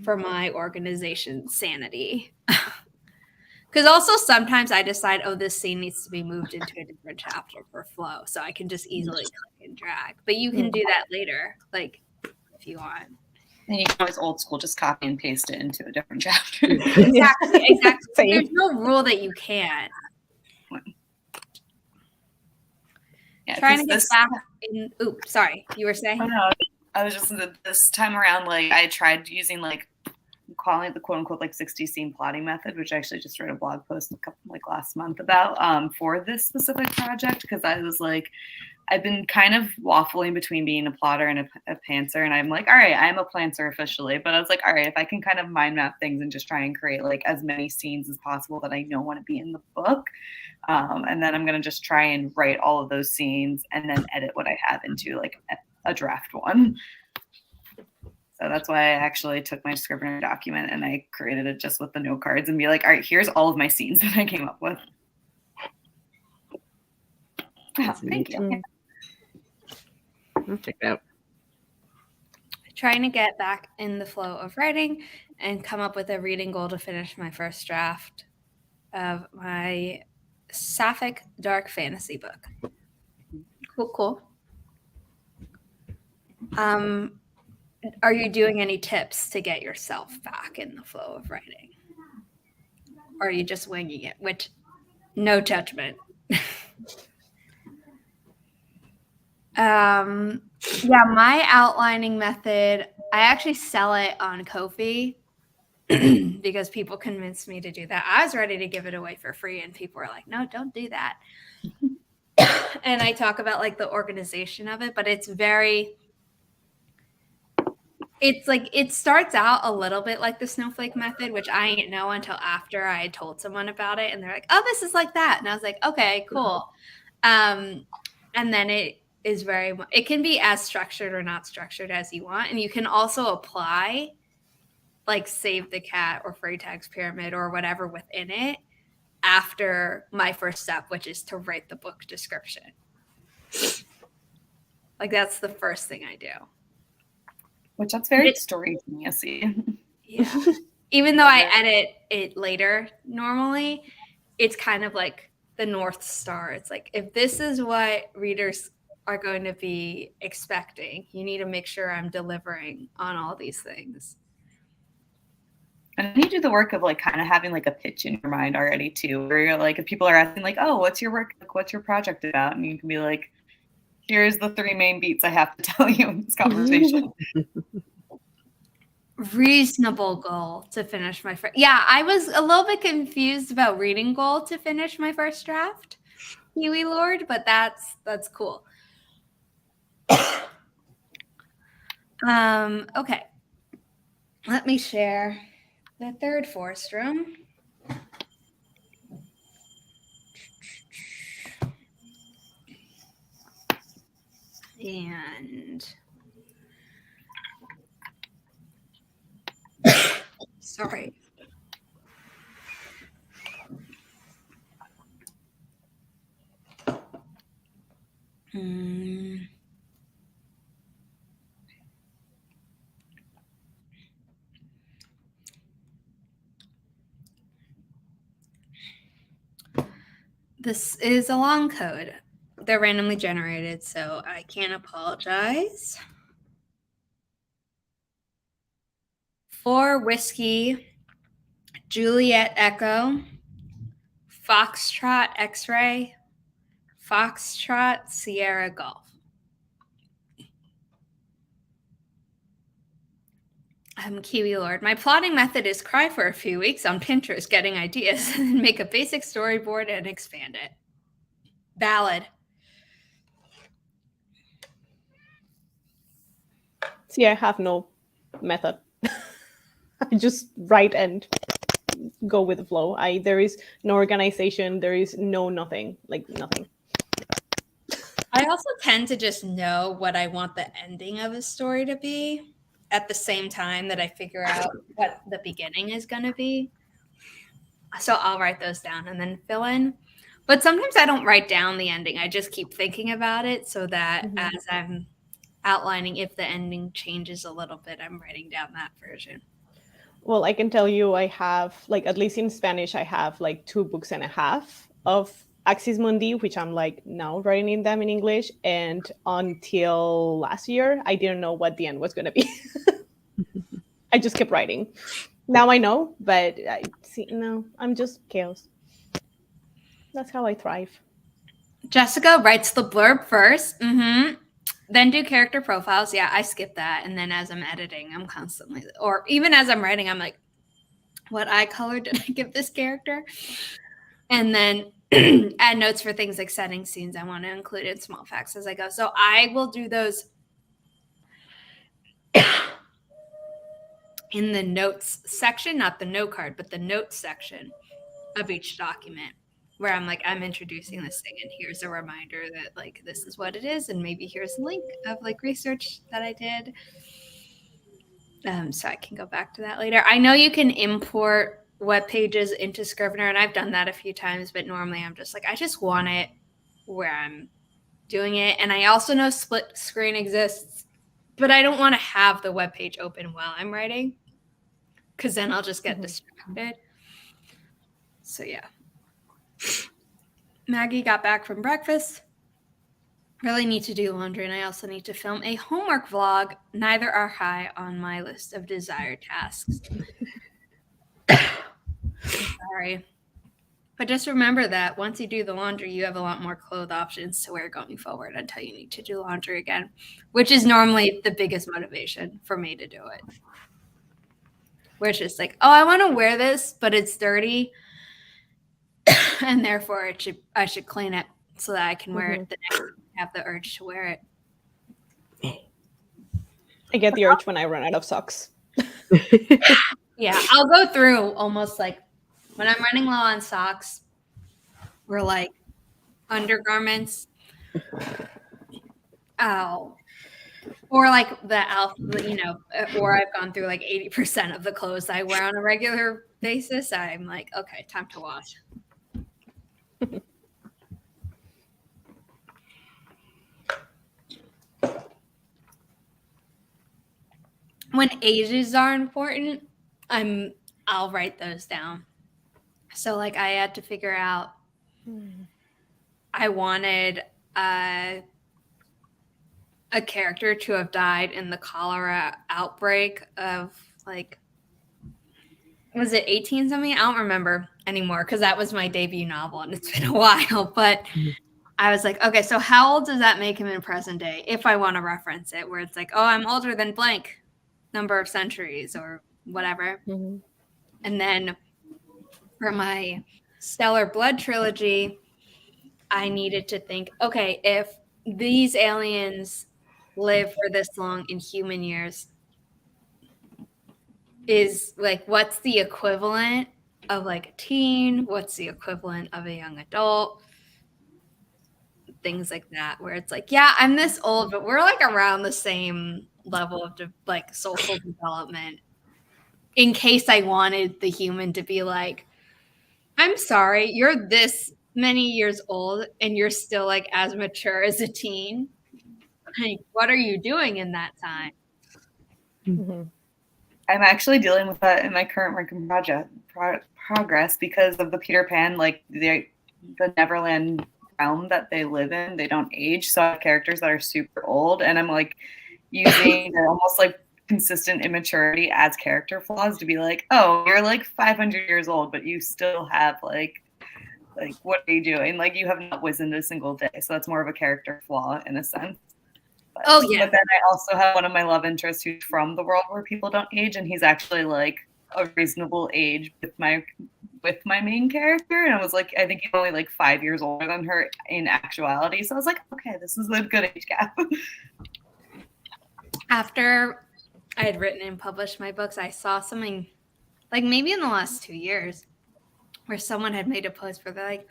for my organization sanity. Because also sometimes I decide, oh, this scene needs to be moved into a different chapter for flow. So I can just easily click and drag. But you can do that later, like if you want.
And you can always old school just copy and paste it into a different chapter.
Exactly. There's no rule that you can't.
Yeah,
trying to get back in. Oops, sorry. You were saying?
Oh, no. I was just this time around, like I tried using like calling it the quote unquote like 60 scene plotting method, which I actually just wrote a blog post last month about for this specific project, because I was like, I've been kind of waffling between being a plotter and a pantser, and I'm like, all right, I'm a planter officially, but I was like, all right, if I can kind of mind map things and just try and create like as many scenes as possible that I know want to be in the book, and then I'm gonna just try and write all of those scenes and then edit what I have into like a draft one. So that's why I actually took my Scrivener document and I created it just with the note cards and be like, all right, here's all of my scenes that I came up with. Oh, thank you.
I'll check it out.
Trying to get back in the flow of writing and come up with a reading goal to finish my first draft of my sapphic dark fantasy book. Cool. Are you doing any tips to get yourself back in the flow of writing? Or are you just winging it? Which, no judgment. Yeah, my outlining method, I actually sell it on Ko-fi because people convinced me to do that. I was ready to give it away for free and people were like, no, don't do that. And I talk about like the organization of it, but it's like it starts out a little bit like the snowflake method, which I didn't know until after I had told someone about it. And they're like, oh, this is like that. And I was like, okay, cool. And then it can be as structured or not structured as you want. And you can also apply like Save the Cat or Freytag's Pyramid or whatever within it after my first step, which is to write the book description. Like that's the first thing I do.
Which that's very story genius-y.
Yeah. Even though I edit it later normally, it's kind of like the North Star. It's like, if this is what readers are going to be expecting, you need to make sure I'm delivering on all these things.
And then you do the work of like kind of having like a pitch in your mind already too, where you're like, if people are asking like, oh, what's your work? Like, what's your project about? And you can be like, here's the 3 main beats I have to tell you in this conversation.
Reasonable goal to finish my first. Yeah, I was a little bit confused about reading goal to finish my first draft, Kiwi Lord, but that's cool. Okay. Let me share the third forest room. And sorry. This is a long code. They're randomly generated, so I can't apologize. For Whiskey, Juliet Echo, Foxtrot X-Ray, Foxtrot Sierra Golf. I'm Kiwi Lord. My plotting method is cry for a few weeks on Pinterest, getting ideas, and then make a basic storyboard and expand it. Ballad.
See, I have no method. I just write and go with the flow. There is no organization. There is nothing.
I also tend to just know what I want the ending of a story to be at the same time that I figure out what the beginning is going to be. So I'll write those down and then fill in. But sometimes I don't write down the ending. I just keep thinking about it so that as I'm outlining, if the ending changes a little bit, I'm writing down that version.
Well, I can tell you I have, like, at least in Spanish, I have like 2.5 books of Axis Mundi, which I'm like now writing them in English. And until last year, I didn't know what the end was going to be. I just kept writing. Now I know, but I'm just chaos. That's how I thrive.
Jessica writes the blurb first. Then do character profiles. Yeah, I skip that. And then as I'm editing, I'm constantly, or even as I'm writing, I'm like, what eye color did I give this character? And then add notes for things like setting scenes I want to include in small facts as I go. So I will do those in the notes section, not the note card, but the notes section of each document, where I'm like, I'm introducing this thing and here's a reminder that like this is what it is, and maybe here's a link of like research that I did. So I can go back to that later. I know you can import web pages into Scrivener, and I've done that a few times, but normally I'm just like, I just want it where I'm doing it. And I also know split screen exists, but I don't want to have the web page open while I'm writing, because then I'll just get distracted. So yeah. Maggie got back from breakfast. Really need to do laundry, and I also need to film a homework vlog. Neither are high on my list of desired tasks. Sorry. But just remember that once you do the laundry, you have a lot more clothes options to wear going forward until you need to do laundry again, which is normally the biggest motivation for me to do it. Which is like, oh, I want to wear this, but it's dirty, and therefore I should clean it so that I can wear it the next time I have the urge to wear it.
I get the urge when I run out of socks.
Yeah, I'll go through almost like when I'm running low on socks or like undergarments. Oh, or like the Alva, or I've gone through like 80% of the clothes I wear on a regular basis. I'm like, okay, time to wash. When ages are important, I'll write those down. So like I had to figure out, I wanted a character to have died in the cholera outbreak of like, was it 18 something? I don't remember anymore because that was my debut novel and it's been a while. But I was like, okay, so how old does that make him in present day if I want to reference it, where it's like, oh, I'm older than blank number of centuries or whatever. And then for my Stellar Blood trilogy, I needed to think, okay, if these aliens live for this long in human years, is like, what's the equivalent of like a teen? What's the equivalent of a young adult? Things like that, where it's like, yeah, I'm this old, but we're like around the same level of like social development. In case I wanted the human to be like, I'm sorry, you're this many years old and you're still like as mature as a teen. Like, what are you doing in that time?
I'm actually dealing with that in my current work in progress because of the Peter Pan, like the Neverland realm that they live in. They don't age, so I have characters that are super old, and I'm like using almost like consistent immaturity as character flaws to be like, oh, you're like 500 years old, but you still have like what are you doing? Like you have not wizened a single day, so that's more of a character flaw in a sense. But then I also have one of my love interests who's from the world where people don't age, and he's actually like a reasonable age with my main character. And I was like, I think he's only like 5 years older than her in actuality. So I was like, okay, this is a good age gap.
After I had written and published my books, I saw something like maybe in the last 2 years where someone had made a post where they're like,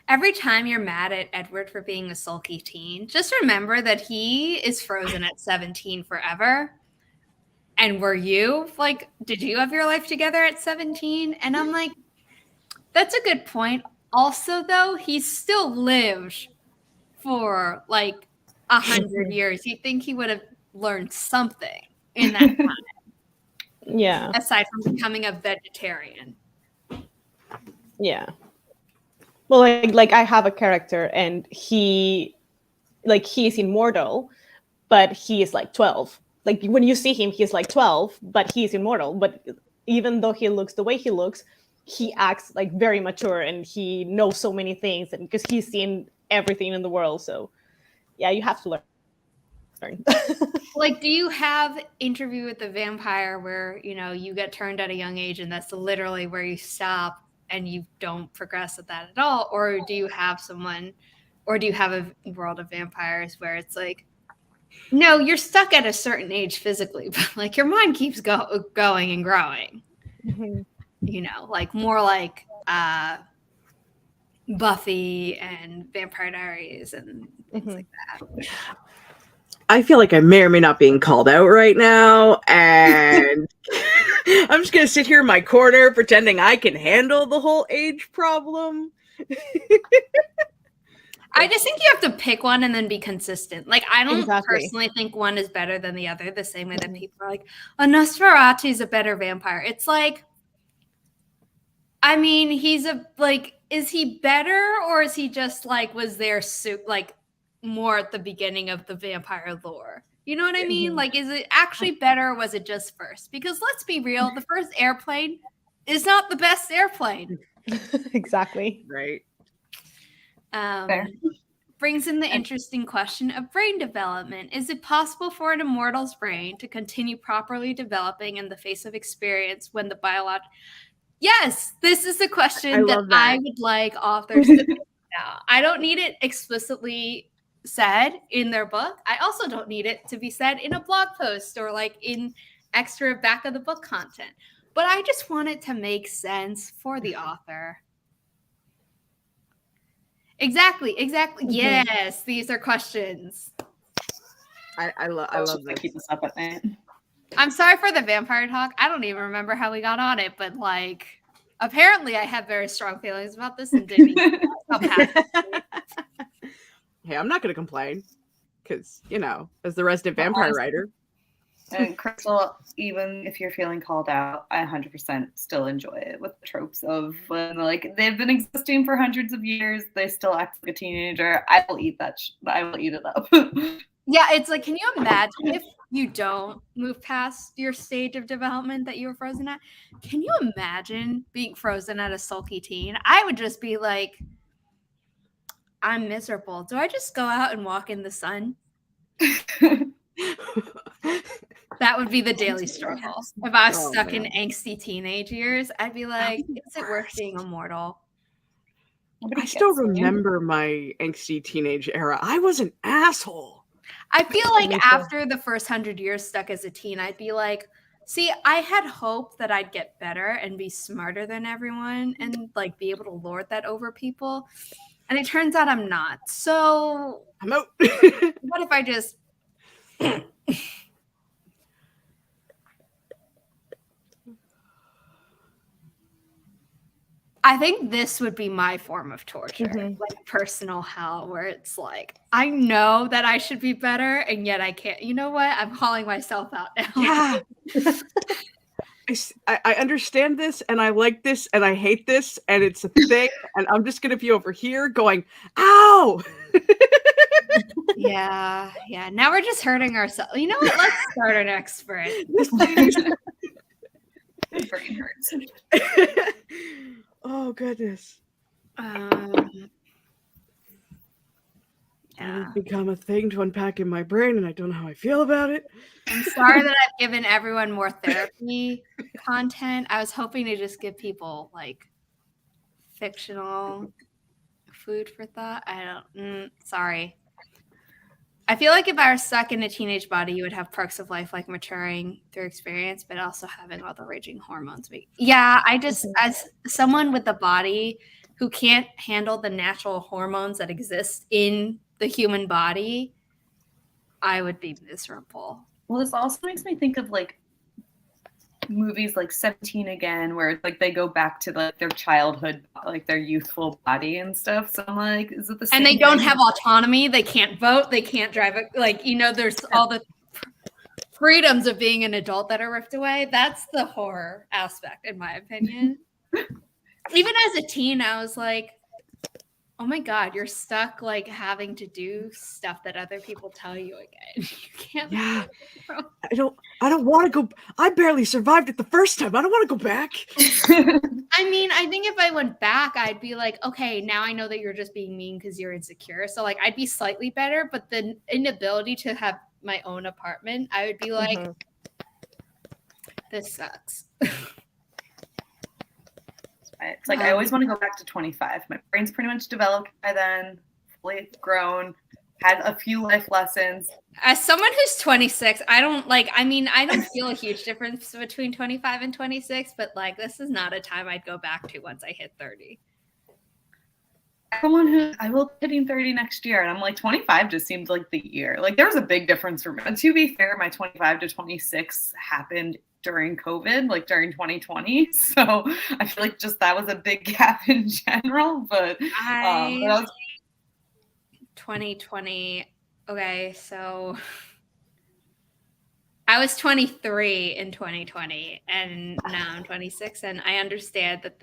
every time you're mad at Edward for being a sulky teen, just remember that he is frozen at 17 forever. And were you like, did you have your life together at 17? And I'm like, that's a good point. Also, though, he still lived for like 100 years. You'd think he would have learned something in that time.
Yeah.
Aside from becoming a vegetarian.
Yeah. Well, like I have a character and he's immortal, but he is like 12. Like when you see him, he's like 12, but he's immortal. But even though he looks the way he looks, he acts like very mature and he knows so many things, and because he's seen everything in the world. So yeah, you have to learn.
Like, do you have Interview with the Vampire where, you get turned at a young age and that's literally where you stop and you don't progress at that at all? Or do you have a World of Vampires where it's like, no, you're stuck at a certain age physically, but like your mind keeps going and growing. Like more like Buffy and Vampire Diaries and things like that.
I feel like I may or may not being called out right now, and I'm just gonna sit here in my corner pretending I can handle the whole age problem.
I just think you have to pick one and then be consistent. Like, I don't
Exactly.
personally think one is better than the other, the same way that people are like, a Nosferatu is a better vampire. It's like, I mean, is he better, or is he just like, was there like more at the beginning of the vampire lore? You know what I mean? Like, is it actually better, or was it just first? Because let's be real, the first airplane is not the best airplane.
Exactly.
Right.
Brings in the interesting question of brain development. Is it possible for an immortal's brain to continue properly developing in the face of experience when the biological... Yes, this is the question that I would like authors to think about. I don't need it explicitly said in their book. I also don't need it to be said in a blog post or like in extra back of the book content. But I just want it to make sense for the author. Exactly. Mm-hmm. Yes, these are questions.
I love this.
Keep us up at night.
I'm sorry for the vampire talk. I don't even remember how we got on it, but like, apparently I have very strong feelings about this and didn't even stop having it.
Hey, I'm not going to complain because, you know, as the resident vampire writer.
And Crystal, even if you're feeling called out, I 100% still enjoy it with the tropes of when, like, they've been existing for hundreds of years. They still act like a teenager. I will eat that. I will eat it up.
Yeah, it's like, can you imagine if you don't move past your stage of development that you were frozen at? Can you imagine being frozen at a sulky teen? I would just be like, I'm miserable. Do I just go out and walk in the sun? That would be the daily struggle. If I was stuck in angsty teenage years, I'd be like, is it worth being immortal?
I still remember my angsty teenage era. I was an asshole.
I feel like after the first 100 years stuck as a teen, I'd be like, see, I had hope that I'd get better and be smarter than everyone and like be able to lord that over people. And it turns out I'm not. So
I'm out.
What if I just... I think this would be my form of torture, like personal hell, where it's like, I know that I should be better, and yet I can't. You know what? I'm calling myself out now.
Yeah. I understand this, and I like this, and I hate this, and it's a thing, and I'm just going to be over here going, ow!
Yeah. Now we're just hurting ourselves. You know what? Let's start our next sprint.
Brain hurts.
Oh, goodness. It's become a thing to unpack in my brain, and I don't know how I feel about it.
I'm sorry that I've given everyone more therapy content. I was hoping to just give people like fictional food for thought. Sorry. I feel like if I were stuck in a teenage body, you would have perks of life like maturing through experience, but also having all the raging hormones. Yeah, I just, as someone with a body who can't handle the natural hormones that exist in the human body, I would be miserable.
Well, this also makes me think of like movies like 17 Again, where it's like they go back to like their childhood, like their youthful body and stuff. So I'm like, is it the same?
And they don't have autonomy. They can't vote. They can't drive it. Like, you know, there's all the freedoms of being an adult that are ripped away. That's the horror aspect, in my opinion. Even as a teen, I was like, oh my God, you're stuck like having to do stuff that other people tell you again. You can't.
Yeah. I don't want to go. I barely survived it the first time. I don't want to go back.
I mean, I think if I went back, I'd be like, okay, now I know that you're just being mean because you're insecure. So like, I'd be slightly better, but the inability to have my own apartment, I would be like, this sucks.
It's like I always want to go back to 25. My brain's pretty much developed by then, fully grown, had a few life lessons.
As someone who's 26, I don't feel a huge difference between 25 and 26, but like this is not a time I'd go back to once I hit 30.
the one who I will be hitting 30 next year, and I'm like 25 just seemed like the year. Like there was a big difference for me. And to be fair, my 25 to 26 happened during COVID, like during 2020. So I feel like just that was a big gap in general. But
I
that was
2020. Okay, so I was 23 in 2020, and now I'm 26, and I understand that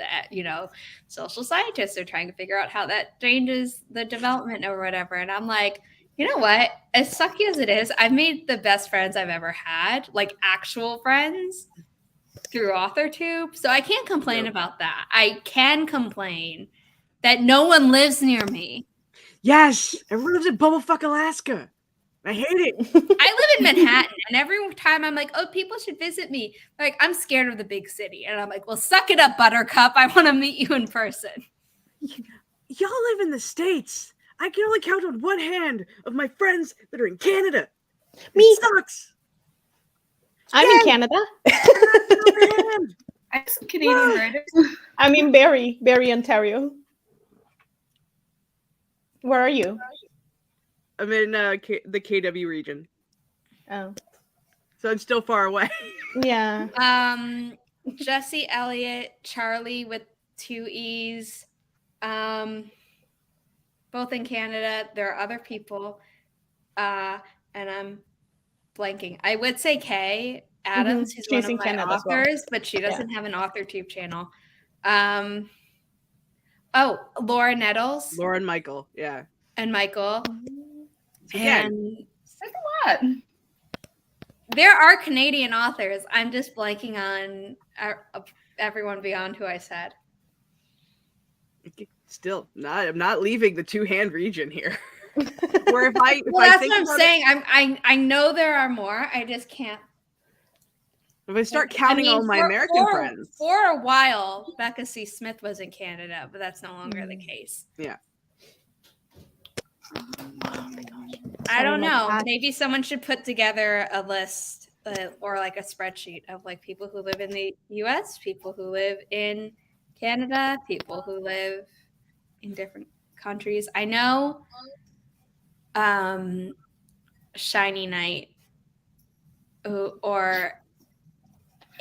social scientists are trying to figure out how that changes the development or whatever. And I'm like, you know what? As sucky as it is, I've made the best friends I've ever had, like actual friends, through AuthorTube. So I can't complain about that. I can complain that no one lives near me.
Yes, everyone lives in Bumblefuck, Alaska. I hate it.
I live in Manhattan, and every time I'm like, oh, people should visit me. Like, I'm scared of the big city. And I'm like, well, suck it up, Buttercup. I want to meet you in person.
Y'all live in the States. I can only count on one hand of my friends that are in Canada.
Me.
It sucks.
I'm in Canada.
I have some Canadian writers.
I'm in Barrie, Ontario. Where are you?
I'm in the KW region.
Oh.
So I'm still far away.
Yeah.
Jesse Elliott, Charlie with 2 E's, both in Canada. There are other people, and I'm blanking. I would say Kay Adams, who's
She's
one
in
of my
Canada as well.
authors, but she doesn't have an AuthorTube channel. Laura Nettles.
Laura and Michael, yeah.
And Michael.
Yeah.
And
That's a lot.
there are Canadian authors. I'm just blanking on everyone beyond who I said.
Still, I'm not leaving the 2-hand region here. Where if I
That's
think
what I'm
about
saying. I know there are more. I just can't.
If I start counting all my American friends.
For a while, Becca C. Smith was in Canada, but that's no longer the case.
Yeah.
I don't know. Maybe someone should put together a list or like a spreadsheet of like people who live in the US, people who live in Canada, people who live in different countries. I know Shiny Knight or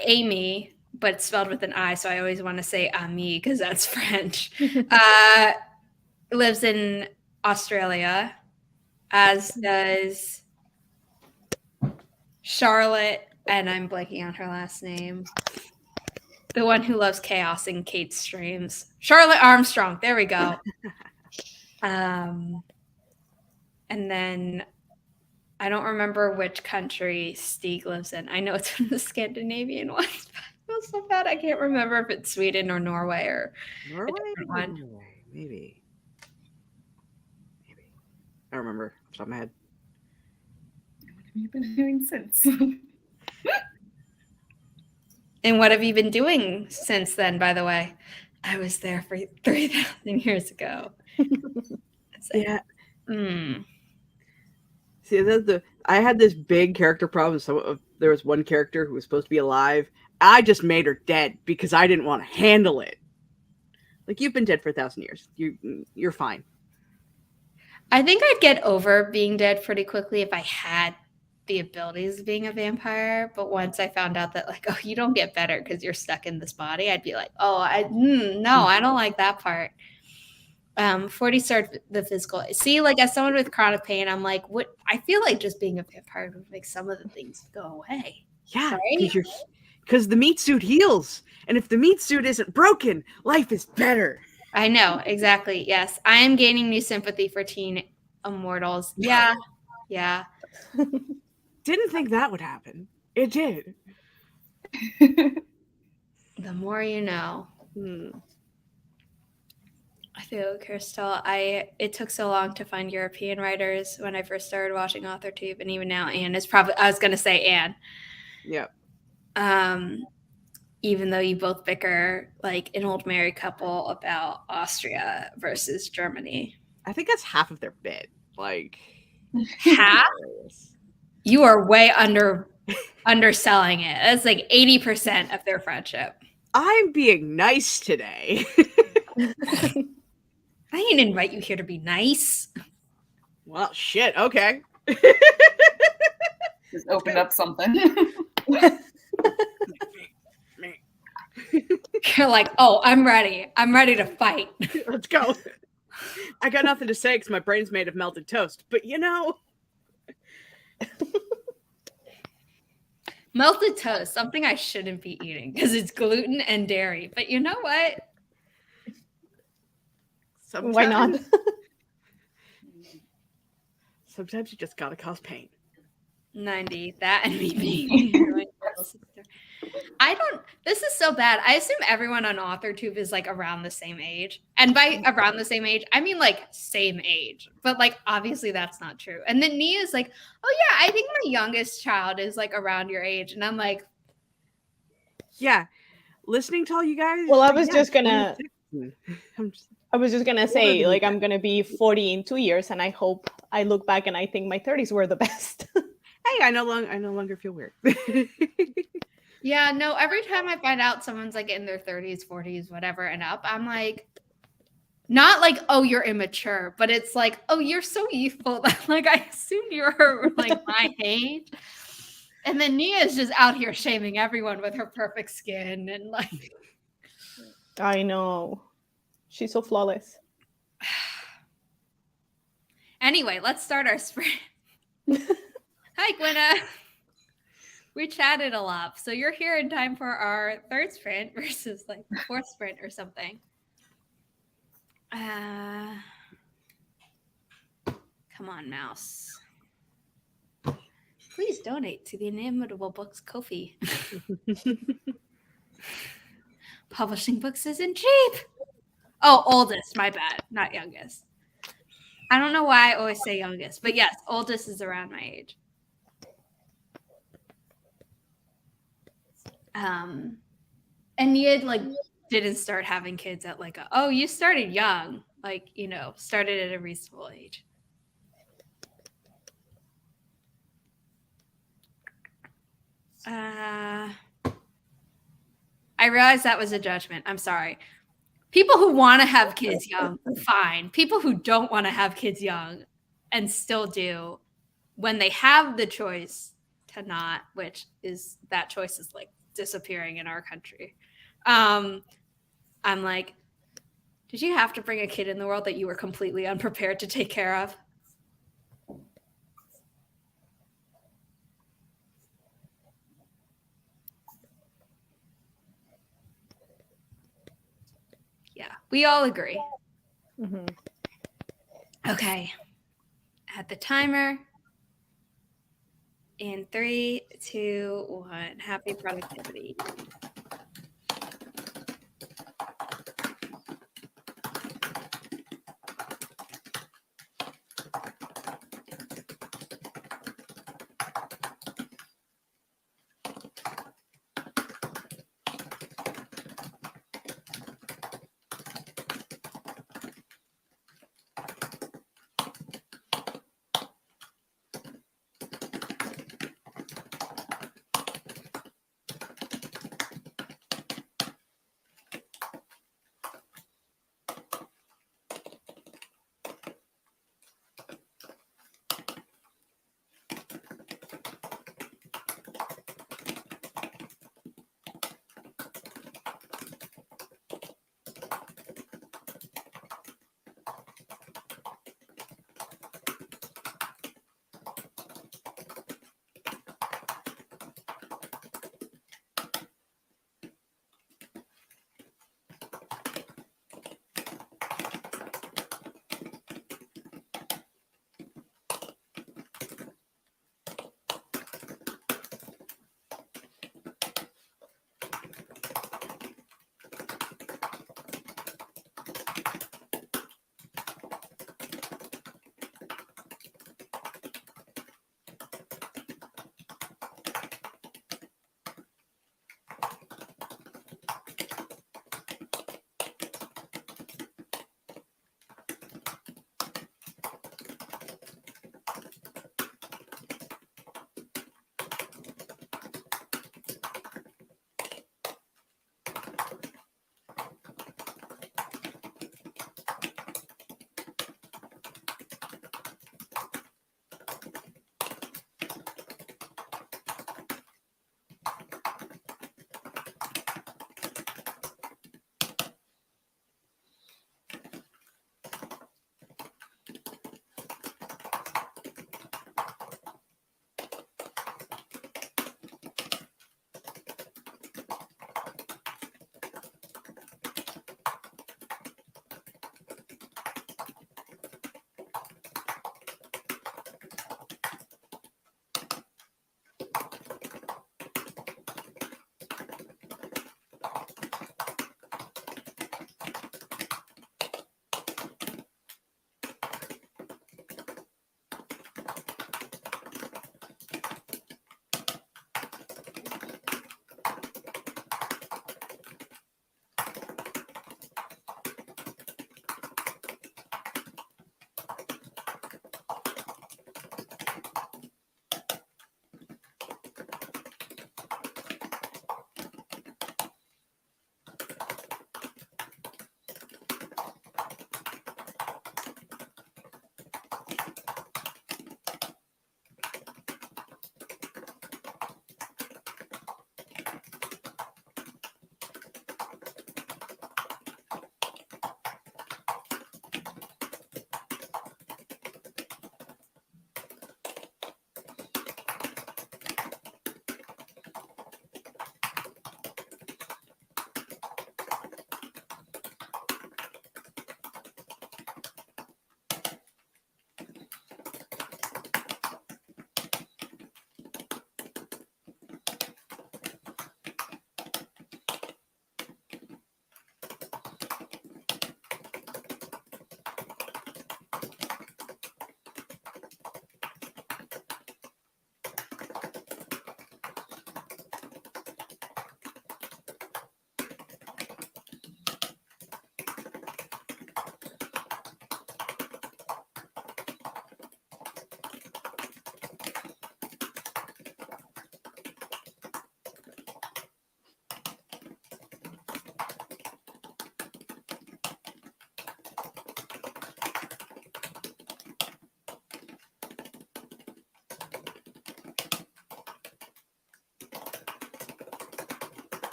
Amy, but it's spelled with an I, so I always want to say Ami because that's French. Lives in Australia, as does Charlotte, and I'm blanking on her last name. The one who loves chaos in Kate's streams. Charlotte Armstrong. There we go. And then I don't remember which country Stieg lives in. I know it's one of the Scandinavian ones, but I feel so bad. I can't remember if it's Sweden or Norway or
Norway?
a different one.
Maybe. I don't remember off the top of my head.
What have you been doing since?
And what have you been doing since then, by the way? I was there for 3,000 years ago.
Yeah.
Mm.
See, I had this big character problem. So there was one character who was supposed to be alive. I just made her dead because I didn't want to handle it. Like, you've been dead for 1,000 years. You're fine.
I think I'd get over being dead pretty quickly if I had the abilities of being a vampire. But once I found out that, like, oh, you don't get better because you're stuck in this body, I'd be like, oh, no, I don't like that part. 40 start the physical. See, like, as someone with chronic pain, I'm like, what? I feel like just being a vampire would make some of the things go away.
Yeah,
right?
Because the meat suit heals. And if the meat suit isn't broken, life is better.
I know, exactly. Yes. I am gaining new sympathy for teen immortals. Yeah. Yeah.
Didn't think that would happen. It did.
The more you know. I feel, Crystal, it took so long to find European writers when I first started watching AuthorTube, and even now Anne is probably, I was going to say Anne.
Yep.
Even though you both bicker like an old married couple about Austria versus Germany.
I think that's half of their bit. Like,
half? You are way underselling it. That's like 80% of their friendship.
I'm being nice today.
I didn't invite you here to be nice.
Well, shit. Okay.
Just opened up something.
You're like, oh, I'm ready. I'm ready to fight.
Let's go. I got nothing to say because my brain's made of melted toast. But
Melted toast, something I shouldn't be eating because it's gluten and dairy. But you know what?
sometimes,
Why not?
Sometimes you just gotta cause pain.
90, that and me being your little sister. This is so bad. I assume everyone on AuthorTube is like around the same age. And by around the same age, I mean like same age. But like obviously that's not true. And then Nia is like, oh yeah, I think my youngest child is like around your age. And I'm like,
Yeah. Listening to all you guys.
Well, I was just gonna
Older
say,
than
like,
you.
I'm gonna be 40 in 2 years, and I hope I look back and I think my 30s were the best.
Hey, I no longer feel weird.
yeah, no, every time I find out someone's like in their 30s, 40s, whatever, and up, I'm like, not like, oh, you're immature, but it's like, oh, you're so youthful that like I assumed you were like my age. And then Nia is just out here shaming everyone with her perfect skin and like.
I know. She's so flawless.
Anyway, let's start our sprint. Hi, Gwenna. We chatted a lot. So you're here in time for our third sprint versus like the fourth sprint or something. Come on, mouse. Please donate to the Inimitable Books Ko-fi. Publishing books isn't cheap. Oh, oldest, my bad, not youngest. I don't know why I always say youngest, but yes, oldest is around my age. And you like didn't start having kids at like you started young, like started at a reasonable age. I realized that was a judgment. I'm sorry. People who want to have kids young, fine. People who don't want to have kids young and still do, when they have the choice to not, which is that choice is like disappearing in our country. I'm like, did you have to bring a kid in the world that you were completely unprepared to take care of? Yeah, we all agree.
Mm-hmm.
Okay. At the timer. In 3, 2, 1. Happy productivity.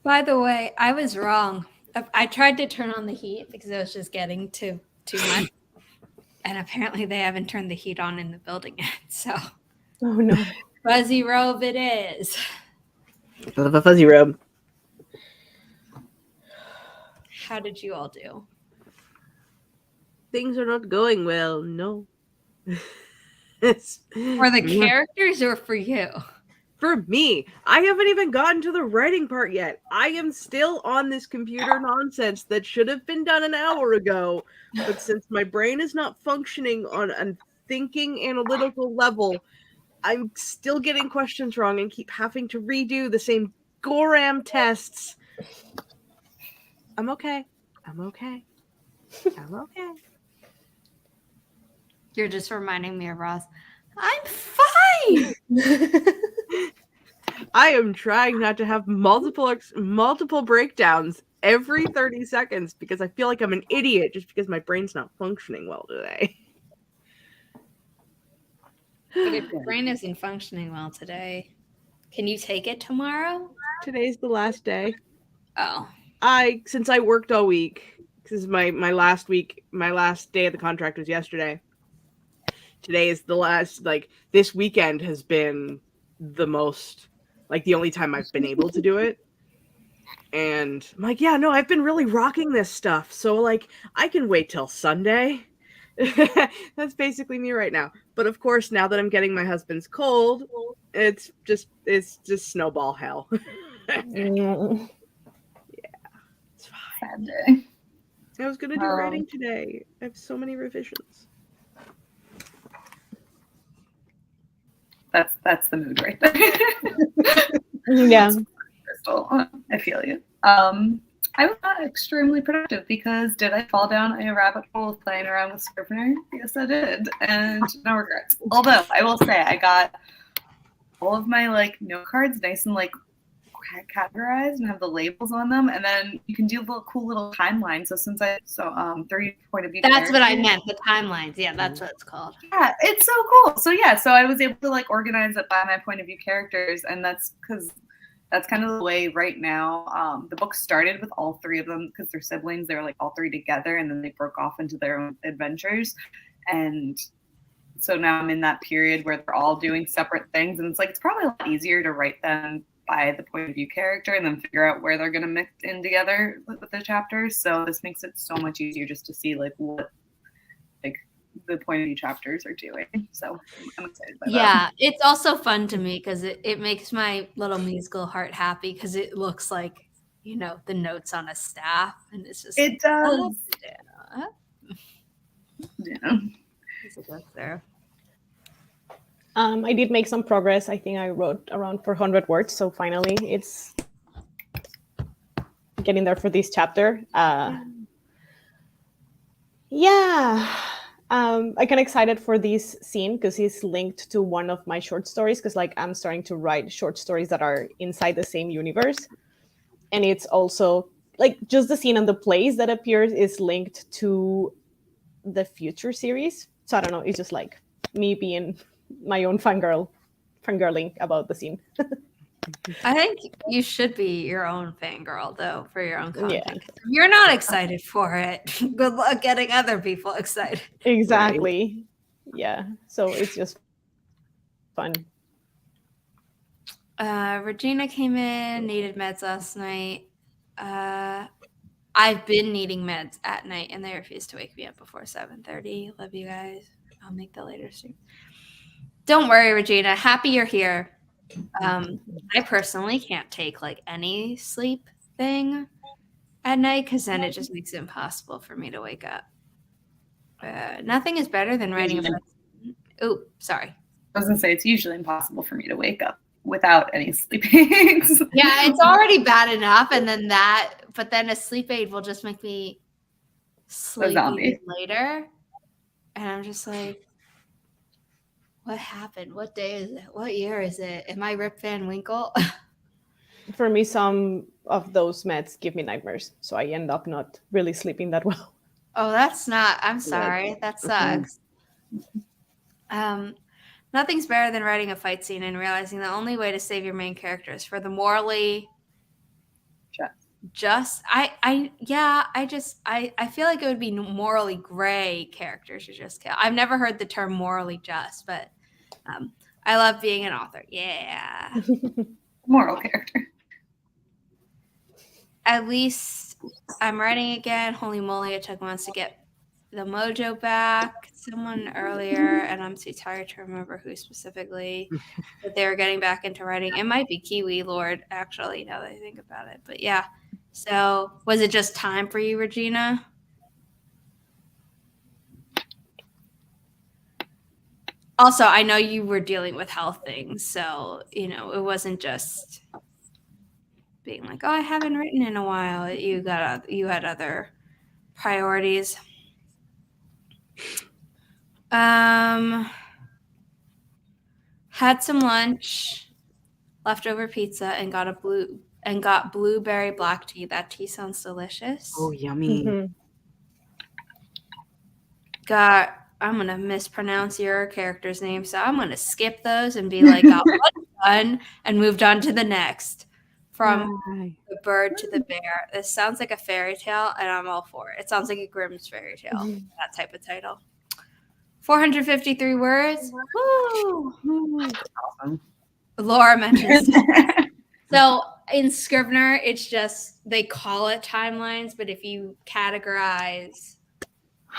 By the way, I was wrong. I tried to turn on the heat because it was just getting too much. And apparently they haven't turned the heat on in the building yet. So
Oh no.
fuzzy robe it is.
I love a fuzzy robe.
How did you all do?
Things are not going well. No.
For the characters or for you?
For me, I haven't even gotten to the writing part yet. I am still on this computer nonsense that should have been done an hour ago. But since my brain is not functioning on a thinking analytical level, I'm still getting questions wrong and keep having to redo the same Goram tests. I'm okay. I'm okay. I'm okay.
You're just reminding me of Ross. I'm fine.
I am trying not to have multiple breakdowns every 30 seconds because I feel like I'm an idiot just because my brain's not functioning well today.
But if your brain isn't functioning well today, can you take it tomorrow?
Today's the last day.
Oh.
Since I worked all week, because my last day of the contract was yesterday. Today is the last, this weekend has been the most, the only time I've been able to do it. And I'm like, yeah, no, I've been really rocking this stuff. So, I can wait till Sunday. That's basically me right now. But of course, now that I'm getting my husband's cold, it's just snowball hell.
Mm.
It's fine.
Sad day.
I was gonna do writing today. I have so many revisions.
That's the mood right there.
Yeah.
Crystal, I feel you. I was not extremely productive because did I fall down a rabbit hole of playing around with Scrivener? Yes, I did, and no regrets. Although I will say I got all of my note cards nice and categorized and have the labels on them, and then you can do little cool little timelines. So 3 point of view.
That's what I meant. The timelines. Yeah, that's what it's called.
Yeah, it's so cool. So I was able to organize it by my point of view characters, and that's because that's kind of the way right now. The book started with all 3 of them because they're siblings. They were all 3 together, and then they broke off into their own adventures. And so now I'm in that period where they're all doing separate things, and it's probably a lot easier to write them by the point of view character and then figure out where they're going to mix in together with the chapters. So this makes it so much easier just to see what the point of view chapters are doing. So I'm excited by that.
Yeah, it's also fun to me because it makes my little musical heart happy because it looks like, the notes on a staff, and it's just
It does.
Oh,
Yeah.
It's a book there.
I did make some progress. I think I wrote around 400 words. So finally it's getting there for this chapter. I kind of excited for this scene because it's linked to one of my short stories because I'm starting to write short stories that are inside the same universe. And it's also just the scene and the place that appears is linked to the future series. So I don't know, it's just me being my own fangirling about the scene.
I think you should be your own fangirl, though, for your own content.
Yeah.
If you're not excited for it, good luck getting other people excited.
Exactly. Right. Yeah. So it's just fun.
Regina came in, needed meds last night. I've been needing meds at night, and they refuse to wake me up before 7:30. Love you guys. I'll make the later stream. Don't worry, Regina. Happy you're here. I personally can't take any sleep thing at night because then it just makes it impossible for me to wake up. Nothing is better than writing a book. Oh, sorry.
I was gonna say it's usually impossible for me to wake up without any sleep aids.
Yeah, it's already bad enough, and then but then a sleep aid will just make me sleep later, and I'm just like, what happened? What day is it? What year is it? Am I Rip Van Winkle?
For me, some of those meds give me nightmares, so I end up not really sleeping that well.
Oh, that's not. I'm sorry. That sucks. Nothing's better than writing a fight scene and realizing the only way to save your main character is for the morally I feel like it would be morally gray characters to just kill. I've never heard the term morally just, but I love being an author. Yeah.
Moral character.
At least I'm writing again. Holy moly, it took months to get the mojo back. Someone earlier, and I'm too tired to remember who specifically, that they were getting back into writing. It might be Kiwi Lord, actually, now that I think about it. But yeah. So was it just time for you, Regina? Also, I know you were dealing with health things, so, you know, it wasn't just being like, oh, I haven't written in a while. You had other priorities. Had some lunch, leftover pizza, and got blueberry black tea. That tea sounds delicious.
Oh, yummy.
Mm-hmm. I'm gonna mispronounce your character's name, so I'm gonna skip those and be like, got one done and moved on to the next. From the bird to the bear. This sounds like a fairy tale, and I'm all for it. It sounds like a Grimm's fairy tale, that type of title. 453 words. Woo!
Awesome.
Laura mentions so in Scrivener, it's just they call it timelines, but if you categorize,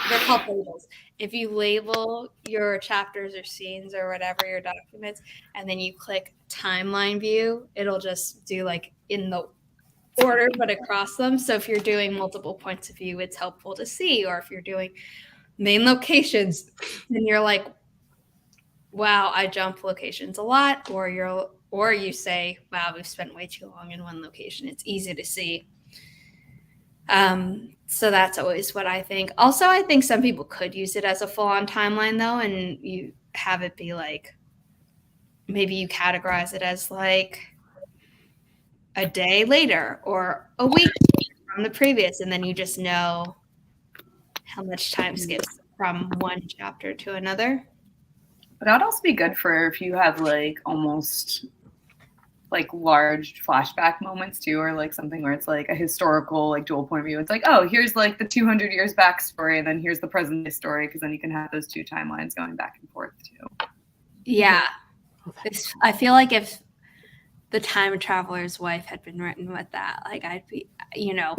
they're called labels. If you label your chapters or scenes or whatever your documents, and then you click timeline view, it'll just do like in the order but across them. So if you're doing multiple points of view, it's helpful to see. Or if you're doing main locations, then you're like, wow, I jump locations a lot. Or you say, wow, we've spent way too long in one location. It's easy to see. So that's always what I think. Also, I think some people could use it as a full-on timeline, though, and you have it be like, maybe you categorize it as like a day later or a week from the previous, and then you just know how much time skips from one chapter to another.
But that would also be good for if you have like almost like large flashback moments too, or like something where it's like a historical like dual point of view. It's like, oh, here's like the 200 years backstory, and then here's the present day story, because then you can have those two timelines going back and forth too.
Yeah. I feel like if the Time Traveler's Wife had been written with that, like I'd be, you know,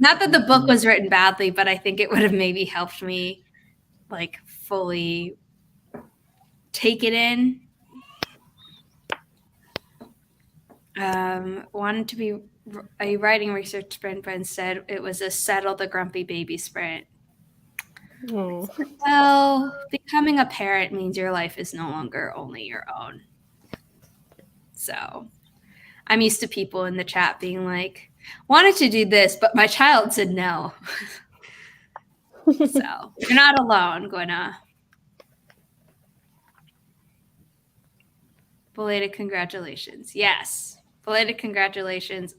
not that the book was written badly, but I think it would have maybe helped me like fully take it in. Wanted to be a writing research sprint, but instead it was a settle the grumpy baby sprint.
Oh.
Well, becoming a parent means your life is no longer only your own. So I'm used to people in the chat being like, wanted to do this, but my child said no. So you're not alone, Gwenna. Belated congratulations. Yes, belated congratulations.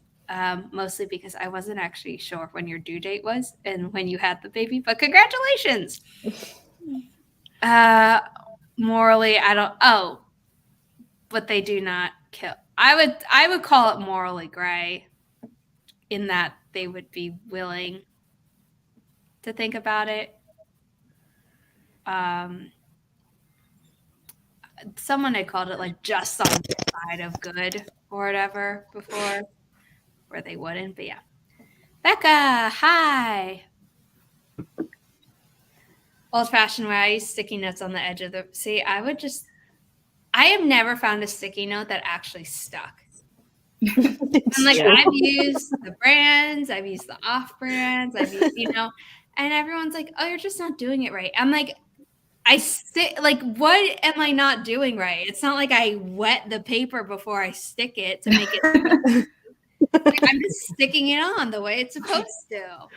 Mostly because I wasn't actually sure when your due date was and when you had the baby, but congratulations. Morally, I don't. Oh, but they do not kill. I would call it morally gray, in that they would be willing to think about it. Someone had called it like just on the side of good or whatever before, where they wouldn't. But yeah, Becca, hi. Old-fashioned way, I use sticky notes on the edge of the. See, I have never found a sticky note that actually stuck. I'm like, I've used the brands, I've used the off brands, I've used, and everyone's like, oh, you're just not doing it right. I'm like, what am I not doing right? It's not like I wet the paper before I stick it to make it. Like, I'm just sticking it on the way it's supposed to.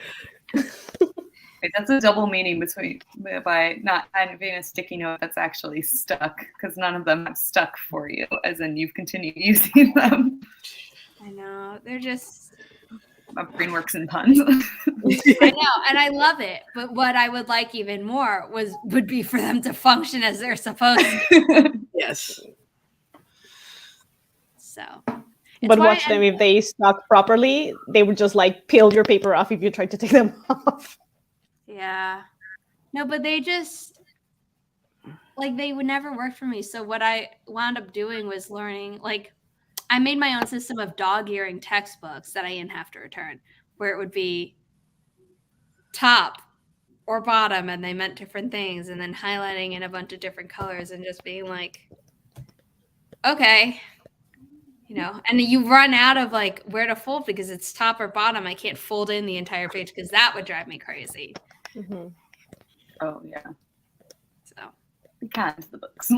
Wait, that's a double meaning by not having a sticky note that's actually stuck, because none of them have stuck for you, as in you've continued using them.
I know. They're just...
My brain works in puns.
I know, and I love it. But what I would like even more would be for them to function as they're supposed to.
Yes.
So,
But watch them, if they stuck properly, they would just like peel your paper off if you tried to take them off.
Yeah. No, but they just, like, they would never work for me. So what I wound up doing was learning, like, I made my own system of dog-earing textbooks that I didn't have to return, where it would be top or bottom, and they meant different things, and then highlighting in a bunch of different colors and just being like, okay, you know, and you run out of like where to fold because it's top or bottom. I can't fold in the entire page because that would drive me crazy.
Mm-hmm.
Oh yeah.
So
Be kind to the books.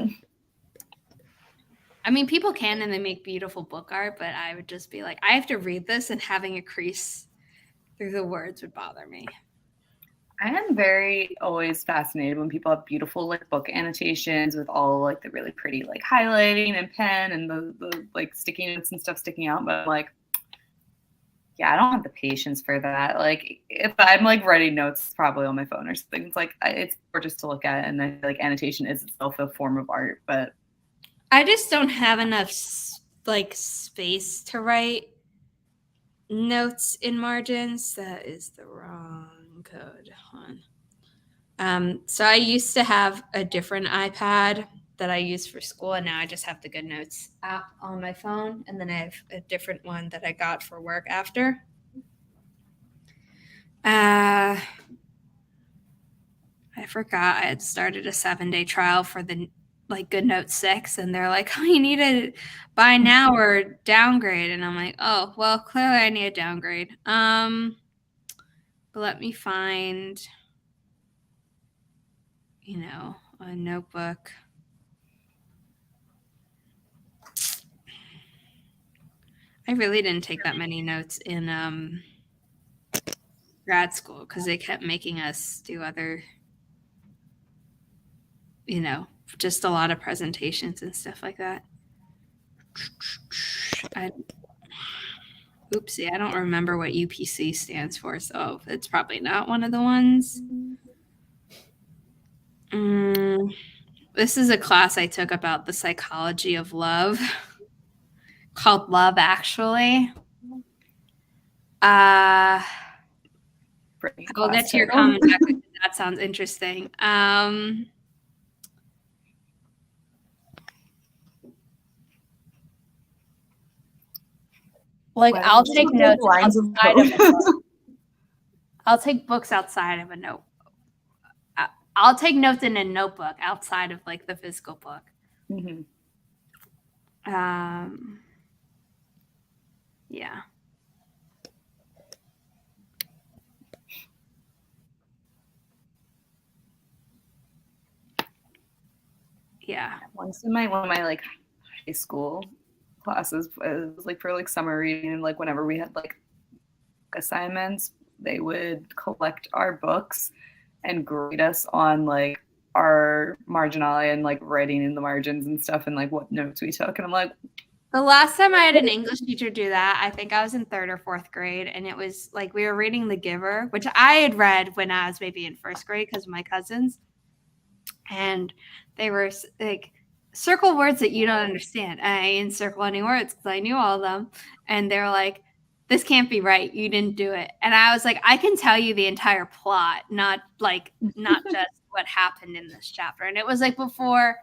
I mean, people can and they make beautiful book art, but I would just be like, I have to read this, and having a crease through the words would bother me.
I am very always fascinated when people have beautiful like book annotations with all like the really pretty like highlighting and pen and the like sticky notes and stuff sticking out. But I'm like, yeah, I don't have the patience for that. Like if I'm like writing notes probably on my phone or something, it's like it's gorgeous to look at, and then like annotation is itself a form of art. But
I just don't have enough like space to write notes in margins. That is the wrong code. Hold on. So I used to have a different iPad that I used for school, and now I just have the Good Notes app on my phone, and then I have a different one that I got for work after. I forgot I had started a 7-day trial for the like Good Notes 6, and they're like, oh, you need to buy now or downgrade, and I'm like, oh, well, clearly I need a downgrade. But let me find, you know, a notebook. I really didn't take that many notes in grad school because they kept making us do other, you know, just a lot of presentations and stuff like that. Oopsie, I don't remember what UPC stands for, so it's probably not one of the ones. This is a class I took about the psychology of love called Love Actually. We'll get to your comments after. That sounds interesting. Like I'll take notes outside of a book. I'll take books outside of a note. I'll take notes in a notebook outside of like the physical book.
Mm-hmm.
Yeah. Yeah.
Once in one of my like high school classes, it was like for like summer reading, and like whenever we had like assignments, they would collect our books and grade us on like our marginalia and like writing in the margins and stuff, and like what notes we took. And I'm like,
the last time I had an English teacher do that, I think I was in 3rd or 4th grade, and it was like we were reading The Giver, which I had read when I was maybe in 1st grade because of my cousins. And they were like, circle words that you don't understand. I didn't circle any words because I knew all of them. And they're like, this can't be right. You didn't do it. And I was like, I can tell you the entire plot, not just what happened in this chapter. And it was like before,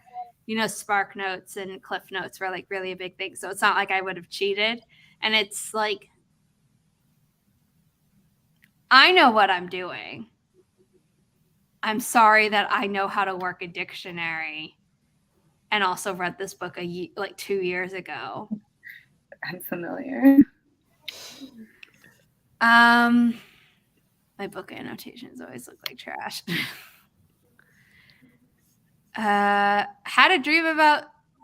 you know, Spark Notes and Cliff Notes were like really a big thing. So it's not like I would have cheated. And it's like, I know what I'm doing. I'm sorry that I know how to work a dictionary and also read this book like 2 years ago.
I'm familiar.
My book annotations always look like trash. Had a dream about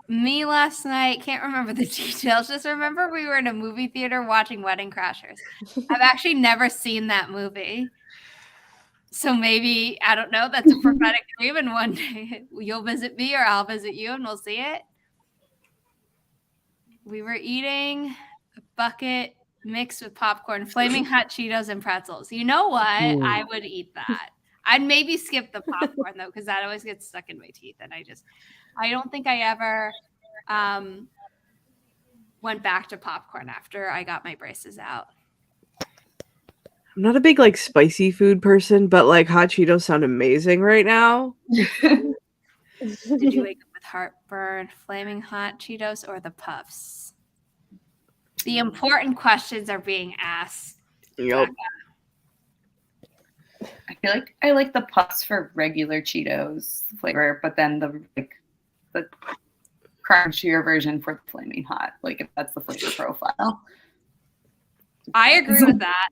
me last night. Can't remember the details. Just remember we were in a movie theater watching Wedding Crashers. I've actually never seen that movie. So maybe, I don't know, that's a prophetic dream, and one day you'll visit me or I'll visit you and we'll see it. We were eating a bucket mixed with popcorn, flaming hot Cheetos and pretzels. You know what? I would eat that. I'd maybe skip the popcorn though, because that always gets stuck in my teeth. And I don't think I ever went back to popcorn after I got my braces out.
I'm not a big like spicy food person, but like hot Cheetos sound amazing right now.
Did you wake up with heartburn, flaming hot Cheetos, or the puffs? The important questions are being asked.
Yep.
I feel like I like the puffs for regular Cheetos flavor, but then the crunchier version for the flaming hot. Like if that's the flavor profile.
I agree with that.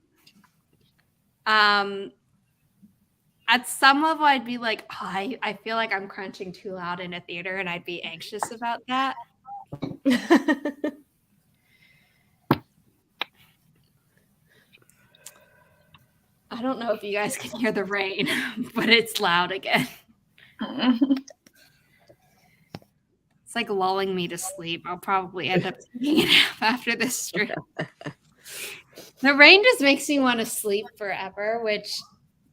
At some level, I'd be like, oh, I feel like I'm crunching too loud in a theater, and I'd be anxious about that. I don't know if you guys can hear the rain, but it's loud again. It's like lulling me to sleep. I'll probably end up taking a nap after this stream. The rain just makes me want to sleep forever, which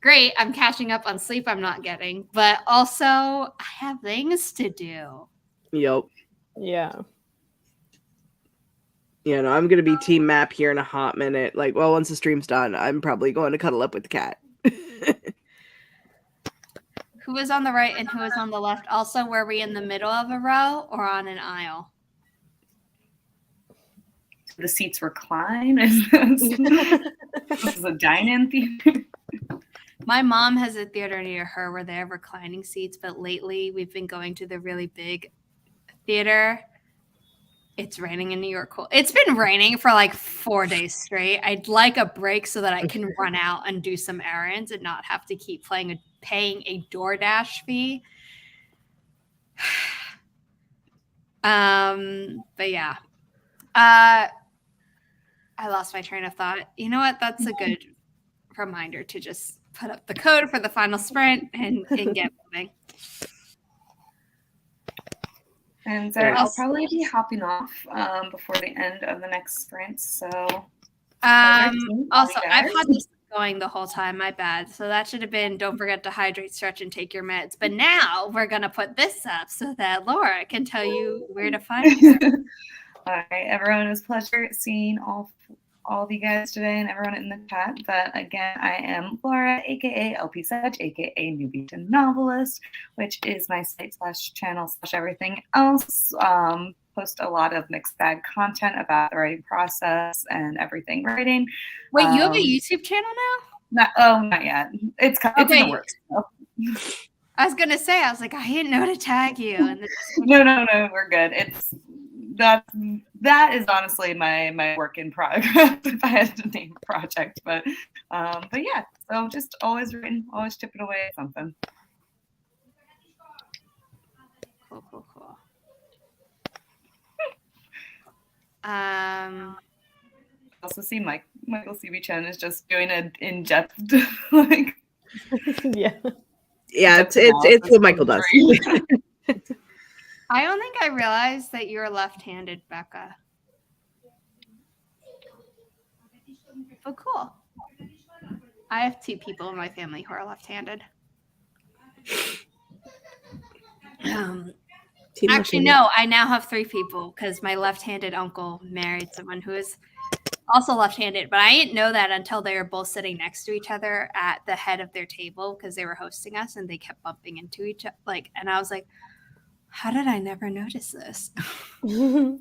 great. I'm catching up on sleep I'm not getting, but also I have things to do.
Yep.
Yeah.
Yeah, no, I'm gonna be team map here in a hot minute. Like, well, once the stream's done, I'm probably going to cuddle up with the cat.
Who is on the right and who is on the left? Also, were we in the middle of a row or on an aisle?
The seats recline. This is a dine-in theater.
My mom has a theater near her where they have reclining seats, but lately we've been going to the really big theater. It's raining in New York. It's been raining for like 4 days straight. I'd like a break so that I can run out and do some errands and not have to keep paying a DoorDash fee. But yeah. I lost my train of thought. You know what? That's a good reminder to just put up the code for the final sprint and get moving.
And so I'll probably be hopping off before the end of the next sprint. So
also, I've had this going the whole time. My bad. So that should have been don't forget to hydrate, stretch, and take your meds. But now we're going to put this up so that Laura can tell you where to find you.
All right, everyone, it was a pleasure seeing all of you guys today and everyone in the chat. But again, I am Laura, aka LP Savage, aka Newbie to Novelist, which is my site / channel / everything else. Post a lot of mixed bag content about the writing process and everything writing.
Wait, you have a YouTube channel now?
Not yet. It's in the works. So.
I was gonna say, I was like, I didn't know to tag you. And
No, we're good. That is honestly my work in progress if I had to name a project. But yeah, so just always writing, always chipping away at something.
Cool.
Also see Michael CB Chen is just doing an in-depth like
Yeah.
Yeah, it's what Michael does.
I don't think I realized that you're left-handed, Becca. Oh, cool. I have 2 people in my family who are left-handed. Actually, no, I now have 3 people because my left-handed uncle married someone who is also left-handed, but I didn't know that until they were both sitting next to each other at the head of their table because they were hosting us and they kept bumping into each other. And I was like, how did I never notice this? The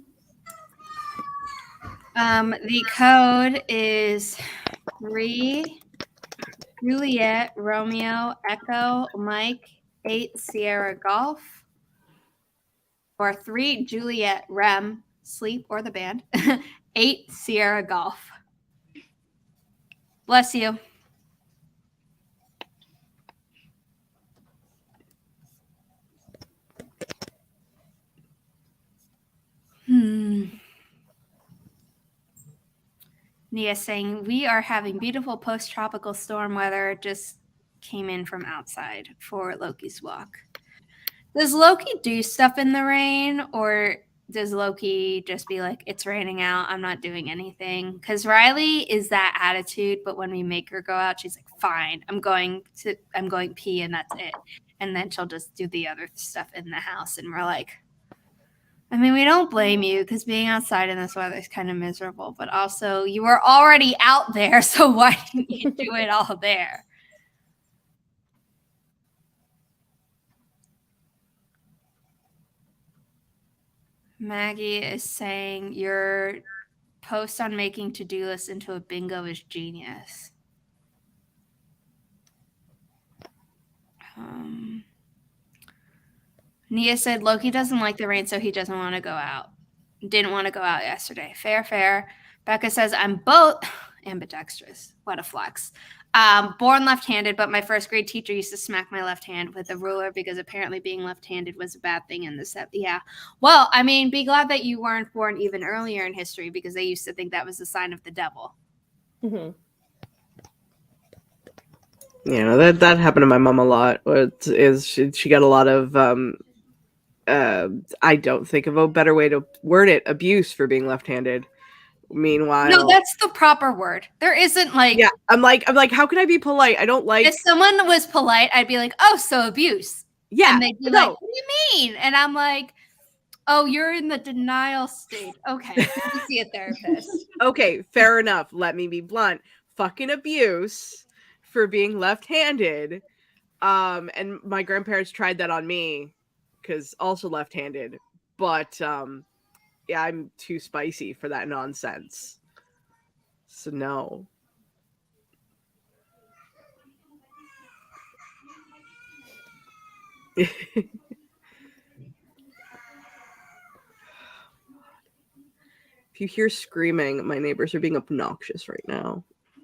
code is 3 Juliet Romeo Echo Mike 8 Sierra Golf, or 3 Juliet Rem Sleep or the band 8 Sierra Golf. Bless you. Nia saying, we are having beautiful post-tropical storm weather. Just came in from outside for Loki's walk. Does Loki do stuff in the rain, or does Loki just be like, it's raining out, I'm not doing anything? Because Riley is that attitude, but when we make her go out, she's like, fine, I'm going pee and that's it. And then she'll just do the other stuff in the house. And we're like, I mean, we don't blame you because being outside in this weather is kind of miserable, but also you were already out there, so why didn't you do it all there? Maggie is saying your post on making to-do lists into a bingo is genius. Nia said Loki doesn't like the rain, so he doesn't want to go out. Didn't want to go out yesterday. Fair. Becca says I'm both ambidextrous. What a flex. Born left-handed, but my first grade teacher used to smack my left hand with a ruler because apparently being left-handed was a bad thing in the set. Yeah. Well, I mean, be glad that you weren't born even earlier in history because they used to think that was a sign of the devil.
Mm-hmm.
Yeah, that happened to my mom a lot. She got a lot of I don't think of a better way to word it, abuse for being left-handed. Meanwhile,
no, that's the proper word. There isn't like
yeah. I'm like, how can I be polite? I don't like.
If someone was polite, I'd be like, "Oh, so abuse."
Yeah,
and they'd be like, "What do you mean?" And I'm like, "Oh, you're in the denial state. Okay, maybe see a therapist."
Okay, fair enough. Let me be blunt. Fucking abuse for being left-handed. And my grandparents tried that on me because also left-handed. But yeah, I'm too spicy for that nonsense. So no. If you hear screaming, my neighbors are being obnoxious right now.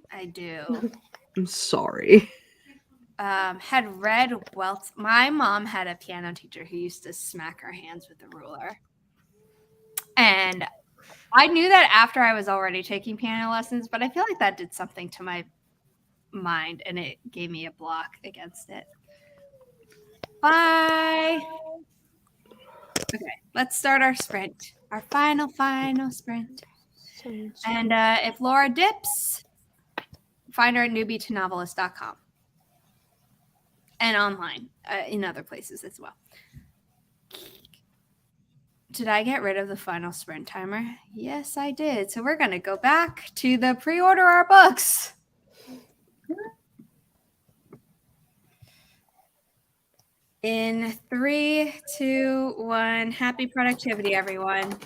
I do.
I'm sorry.
Had read Welts. My mom had a piano teacher who used to smack her hands with a ruler. And I knew that after I was already taking piano lessons, but I feel like that did something to my mind and it gave me a block against it. Bye. Okay, let's start our sprint. Our final sprint. And if Laura dips, find her at newbietonovelist.com. And online in other places as well. Did I get rid of the final sprint timer? Yes, I did. So we're going to go back to the pre-order our books. In 3, 2, 1. Happy productivity, everyone.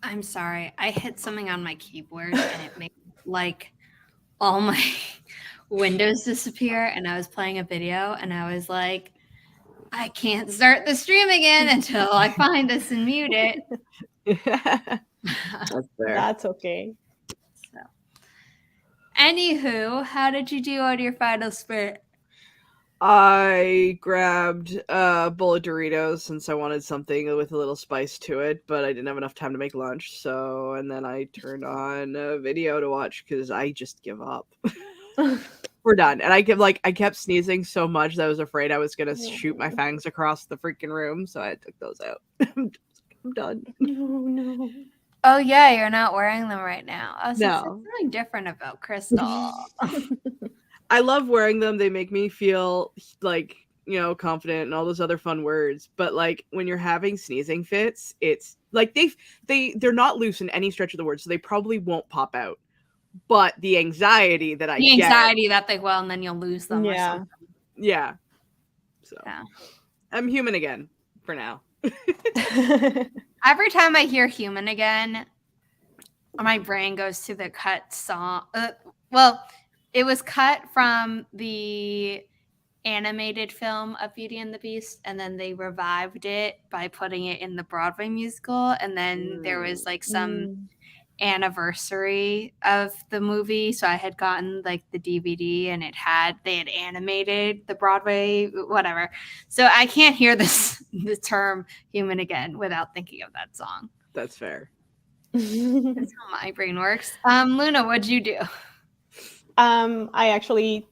I'm sorry. I hit something on my keyboard and it made like all my windows disappear. And I was playing a video and I was like, I can't start the stream again until I find this and mute it.
That's fair.
That's okay.
So, anywho, how did you do on your final spurt?
I grabbed a bowl of Doritos since I wanted something with a little spice to it, but I didn't have enough time to make lunch. So, and then I turned on a video to watch because I just give up. We're done. And I kept sneezing so much that I was afraid I was gonna shoot my fangs across the freaking room, so I took those out. I'm done.
No.
Oh yeah, you're not wearing them right now. I was like,
No.
"There's something different about Crystal."
I love wearing them. They make me feel like, confident and all those other fun words. But like when you're having sneezing fits, it's like they're not loose in any stretch of the word, so they probably won't pop out. But the anxiety that I get,
that they will, and then you'll lose them.
Yeah.
Or something.
Yeah. So
Yeah.
I'm human again for now.
Every time I hear "human again," my brain goes to the cut song. It was cut from the animated film of Beauty and the Beast, and then they revived it by putting it in the Broadway musical. And then there was like some anniversary of the movie, so I had gotten like the DVD, and they had animated the Broadway whatever. So I can't hear the term "human again" without thinking of that song.
That's fair.
That's how my brain works. Luna, what'd you do?
I actually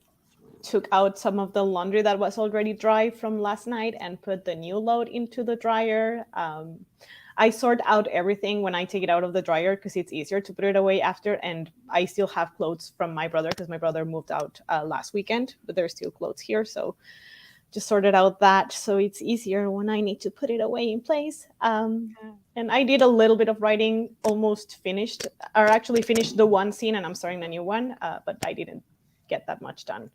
took out some of the laundry that was already dry from last night and put the new load into the dryer. I sort out everything when I take it out of the dryer because it's easier to put it away after. And I still have clothes from my brother because my brother moved out last weekend, but there's still clothes here. So just sorted out that so it's easier when I need to put it away in place. And I did a little bit of writing, almost finished, or actually finished the one scene, and I'm starting a new one, but I didn't get that much done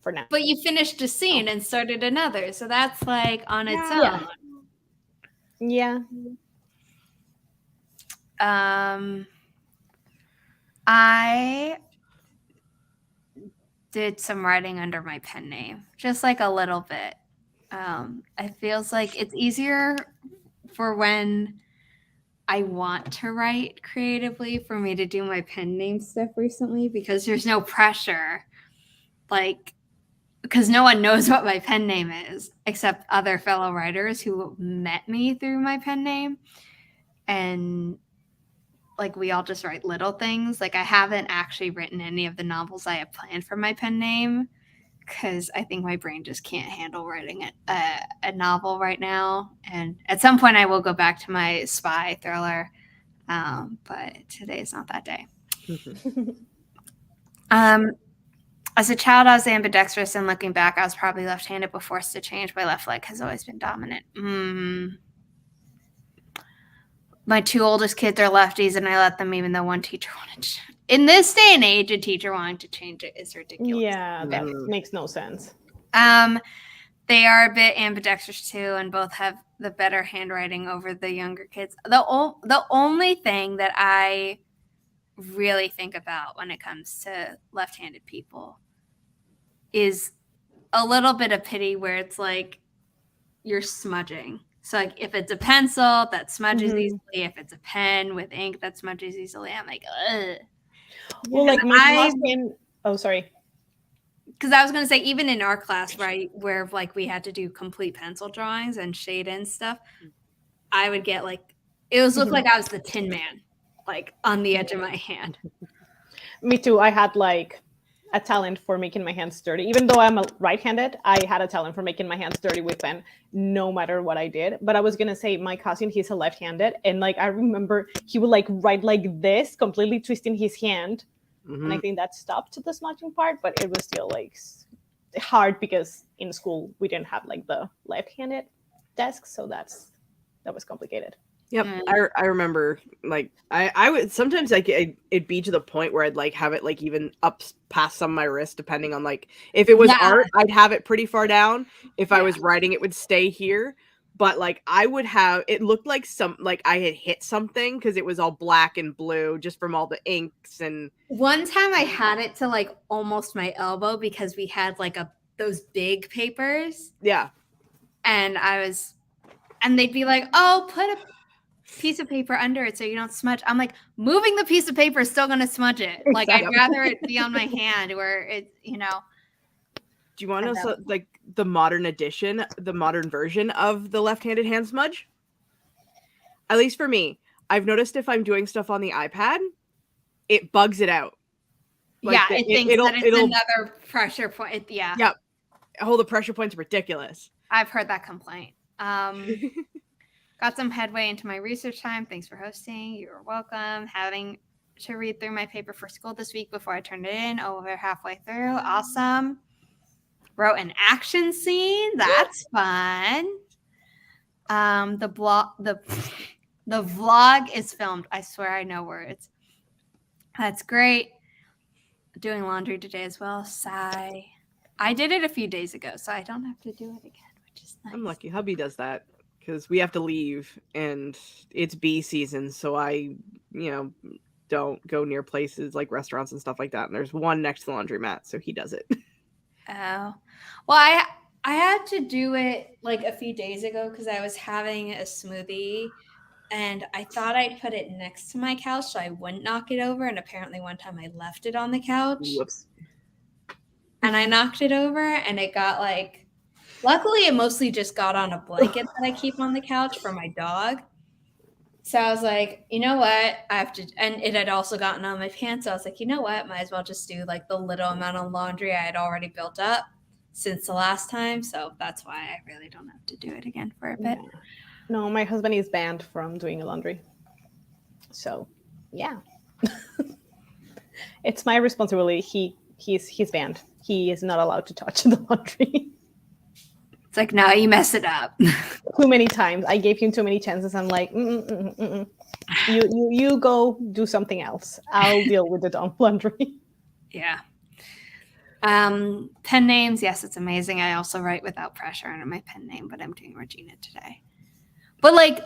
for now.
But you finished a scene and started another, so that's like on its
Yeah.
own.
Yeah.
I did some writing under my pen name, just like a little bit. It feels like it's easier for when I want to write creatively for me to do my pen name stuff recently because there's no pressure. Like, because no one knows what my pen name is except other fellow writers who met me through my pen name. And like we all just write little things. Like I haven't actually written any of the novels I have planned for my pen name because I think my brain just can't handle writing a novel right now. And at some point I will go back to my spy thriller, but today is not that day. As a child, I was ambidextrous, and looking back, I was probably left-handed, but forced to change. My left leg has always been dominant. My two oldest kids are lefties, and I let them, even though one teacher wanted to. In this day and age, a teacher wanting to change it is ridiculous.
Yeah, that makes no sense.
They are a bit ambidextrous too, and both have the better handwriting over the younger kids. The only thing that I really think about when it comes to left-handed people is a little bit of pity where it's like you're smudging. So like if it's a pencil that smudges easily, if it's a pen with ink that smudges easily, I'm like, ugh.
Well, like my class oh, sorry.
Because I was going to say, even in our class, right, where like we had to do complete pencil drawings and shade in stuff, I would get like, it was look like I was the Tin Man, like on the edge of my hand.
Me too. I had like a talent for making my hands dirty. Even though I'm right-handed, I had a talent for making my hands dirty with pen, no matter what I did. But I was gonna say, my cousin, he's a left-handed, and like I remember he would like write like this, completely twisting his hand, and I think that stopped the smudging part. But it was still like hard because in school we didn't have like the left-handed desk, so that was complicated.
Yep. I remember like I would sometimes like it'd be to the point where I'd like have it like even up past some of my wrist, depending on like if it was art, I'd have it pretty far down. If I was writing, it would stay here. but like I would have, it looked like I had hit something because it was all black and blue just from all the inks. And
one time I had it to like almost my elbow because we had like those big papers.
Yeah.
And and they'd be like, oh, put a piece of paper under it so you don't smudge. I'm like, moving the piece of paper is still going to smudge it. Like, I'd rather it be on my hand where it,
Do you want to know like the modern edition, the modern version of the left-handed hand smudge? At least for me, I've noticed if I'm doing stuff on the iPad, it bugs it out.
Like yeah, it thinks that it's another pressure point. Yeah.
Yep. Oh, the pressure point's ridiculous.
I've heard that complaint. Got some headway into my research time. Thanks for hosting. You're welcome. Having to read through my paper for school this week before I turned it in. Over halfway through. Awesome. Wrote an action scene. That's fun. The vlog is filmed. I swear I know words. That's great. Doing laundry today as well. Sigh. I did it a few days ago, so I don't have to do it again, which is nice.
I'm lucky. Hubby does that because we have to leave and it's bee season, so I, don't go near places like restaurants and stuff like that. And there's one next to the laundromat, so he does it.
Oh, well, I had to do it like a few days ago because I was having a smoothie and I thought I'd put it next to my couch so I wouldn't knock it over. And apparently one time I left it on the couch.
Whoops.
And I knocked it over and it got like, luckily it mostly just got on a blanket that I keep on the couch for my dog. So I was like, you know what? I have to, and it had also gotten on my pants. So I was like, you know what? Might as well just do like the little amount of laundry I had already built up since the last time. So that's why I really don't have to do it again for a bit.
No, my husband is banned from doing laundry. So yeah. It's my responsibility. He's banned. He is not allowed to touch the laundry.
It's like, no, you mess it up.
Too many times. I gave him too many chances. I'm like, You go do something else. I'll deal with the dumb laundry.
Yeah. Pen names. Yes, it's amazing. I also write without pressure under my pen name, but I'm doing Regina today. But like,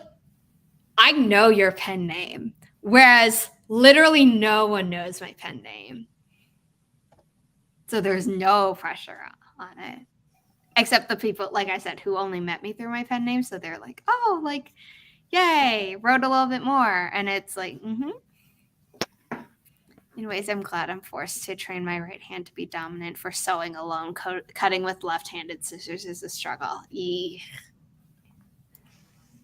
I know your pen name, whereas literally no one knows my pen name. So there's no pressure on it. Except the people, like I said, who only met me through my pen name. So they're like, oh, like, yay, wrote a little bit more. And it's like, Anyways, I'm glad I'm forced to train my right hand to be dominant for sewing alone. Cutting with left-handed scissors is a struggle.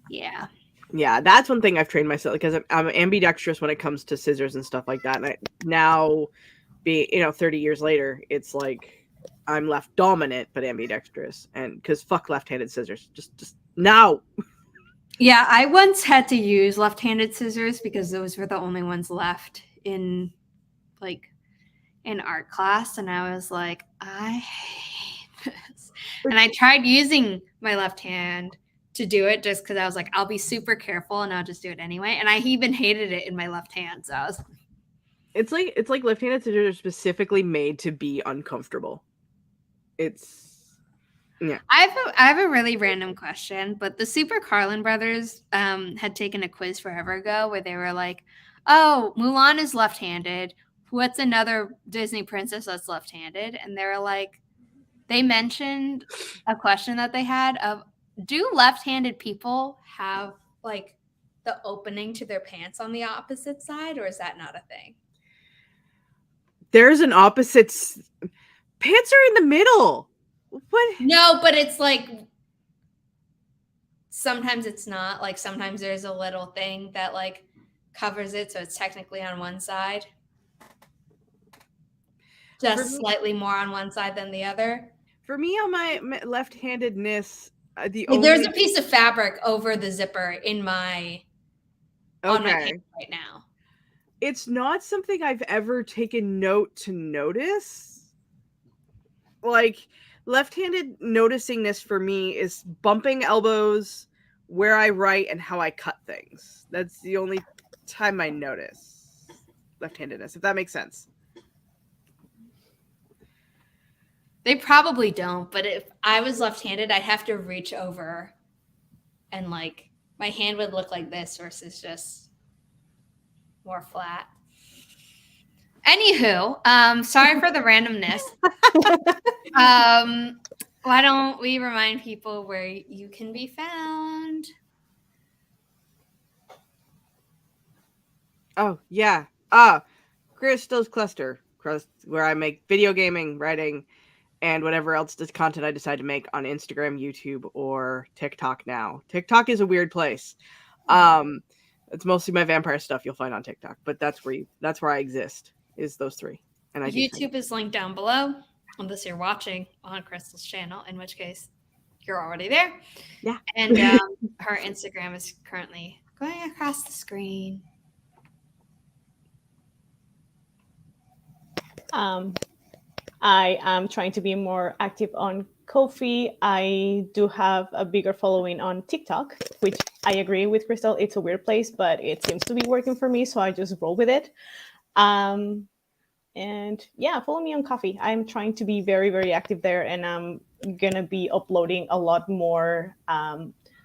Yeah.
Yeah, that's one thing I've trained myself because I'm ambidextrous when it comes to scissors and stuff like that. And now, 30 years later, it's like I'm left dominant but ambidextrous, and because fuck left-handed scissors, just now.
Yeah, I once had to use left-handed scissors because those were the only ones left in art class, and I was like, I hate this. And I tried using my left hand to do it just because I was like, I'll be super careful and I'll just do it anyway. And I even hated it in my left hand. So I was
it's like left-handed scissors are specifically made to be uncomfortable. Yeah.
I have a really random question, but the Super Carlin brothers had taken a quiz forever ago where they were like, oh, Mulan is left-handed. What's another Disney princess that's left-handed? And they were like, they mentioned a question that they had of, do left-handed people have like the opening to their pants on the opposite side, or is that not a thing?
There's an opposite. Pants are in the middle. What?
No, but it's like sometimes it's not. Like sometimes there's a little thing that like covers it, so it's technically on one side. Just slightly more on one side than the other.
For me, on my left-handedness,
there's a piece of fabric over the zipper on my pants right now.
It's not something I've ever taken note to notice. Like, left-handed noticing this for me is bumping elbows, where I write, and how I cut things. That's the only time I notice left-handedness, if that makes sense.
They probably don't, but if I was left-handed, I'd have to reach over and like my hand would look like this versus just more flat. Anywho, sorry for the randomness. Why don't we remind people where you can be found?
Oh, yeah. Crystal's Cluster, where I make video gaming, writing, and whatever else this content I decide to make on Instagram, YouTube, or TikTok now. TikTok is a weird place. It's mostly my vampire stuff you'll find on TikTok, but that's where I exist, is those three. And
YouTube is linked down below, unless you're watching on Crystal's channel, in which case you're already there.
Yeah.
And her Instagram is currently going across the screen.
I am trying to be more active on Ko-fi. I do have a bigger following on TikTok, which I agree with Crystal. It's a weird place, but it seems to be working for me, so I just roll with it. And yeah, follow me on Ko-fi. I'm trying to be very, very active there, and I'm going to be uploading a lot more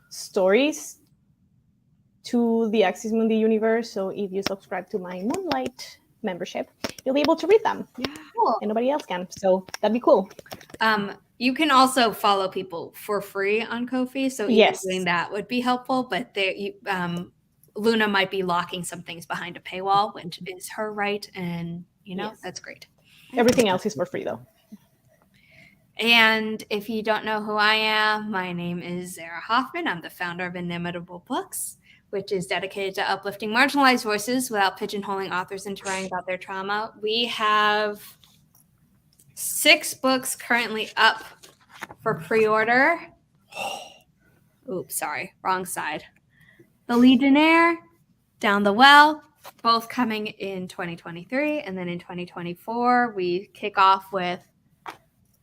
stories to the Axis Mundi universe. So if you subscribe to my Moonlight membership, you'll be able to read them.
Yeah.
Cool.
And nobody else can. So that'd be cool.
You can also follow people for free on Ko-fi. So even doing that would be helpful. But Luna might be locking some things behind a paywall, which is her right. And, that's great.
Everything else is for free, though.
And if you don't know who I am, my name is Zara Hoffman. I'm the founder of Inimitable Books, which is dedicated to uplifting marginalized voices without pigeonholing authors into writing about their trauma. We have 6 books currently up for pre-order. Oops, sorry, wrong side. The Legionnaire, Down the Well, both coming in 2023. And then in 2024, we kick off with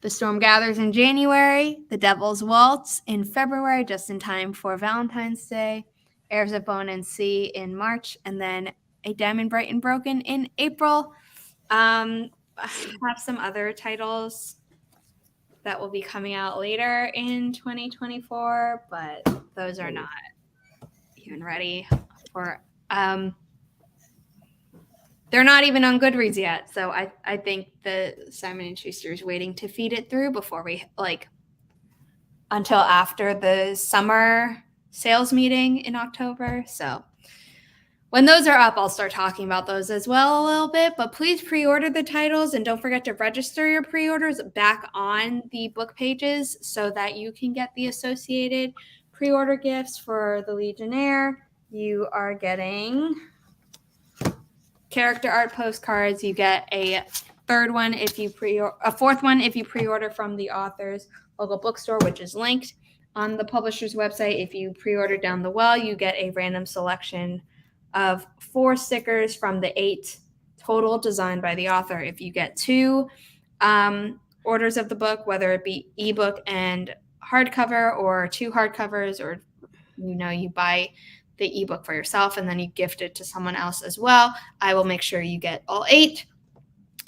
The Storm Gathers in January, The Devil's Waltz in February, just in time for Valentine's Day, Heirs of Bone and Sea in March, and then A Diamond Bright and Broken in April. I have some other titles that will be coming out later in 2024, but those are not even ready for they're not even on Goodreads yet. So I think the Simon & Schuster is waiting to feed it through before we until after the summer sales meeting in October. So when those are up, I'll start talking about those as well a little bit, but please pre-order the titles and don't forget to register your pre-orders back on the book pages so that you can get the associated pre-order gifts. For the Legionnaire, you are getting character art postcards. You get a fourth one if you pre-order from the author's local bookstore, which is linked on the publisher's website. If you pre-order Down the Well, you get a random selection of 4 stickers from the 8 total designed by the author. If you get 2 orders of the book, whether it be ebook and hardcover or 2 hardcovers, or you buy the ebook for yourself and then you gift it to someone else as well, I will make sure you get all 8.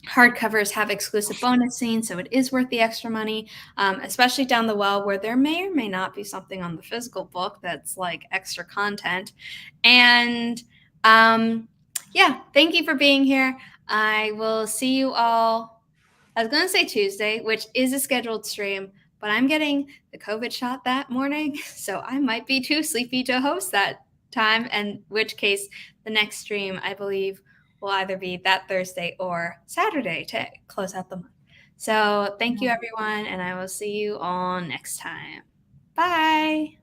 Hardcovers have exclusive bonus scenes, so it is worth the extra money, especially Down the Well, where there may or may not be something on the physical book that's like extra content. And thank you for being here. I will see you all, I was going to say Tuesday, which is a scheduled stream, but I'm getting the COVID shot that morning, so I might be too sleepy to host that time, in which case the next stream, I believe, will either be that Thursday or Saturday to close out the month. So thank you, everyone, and I will see you all next time. Bye.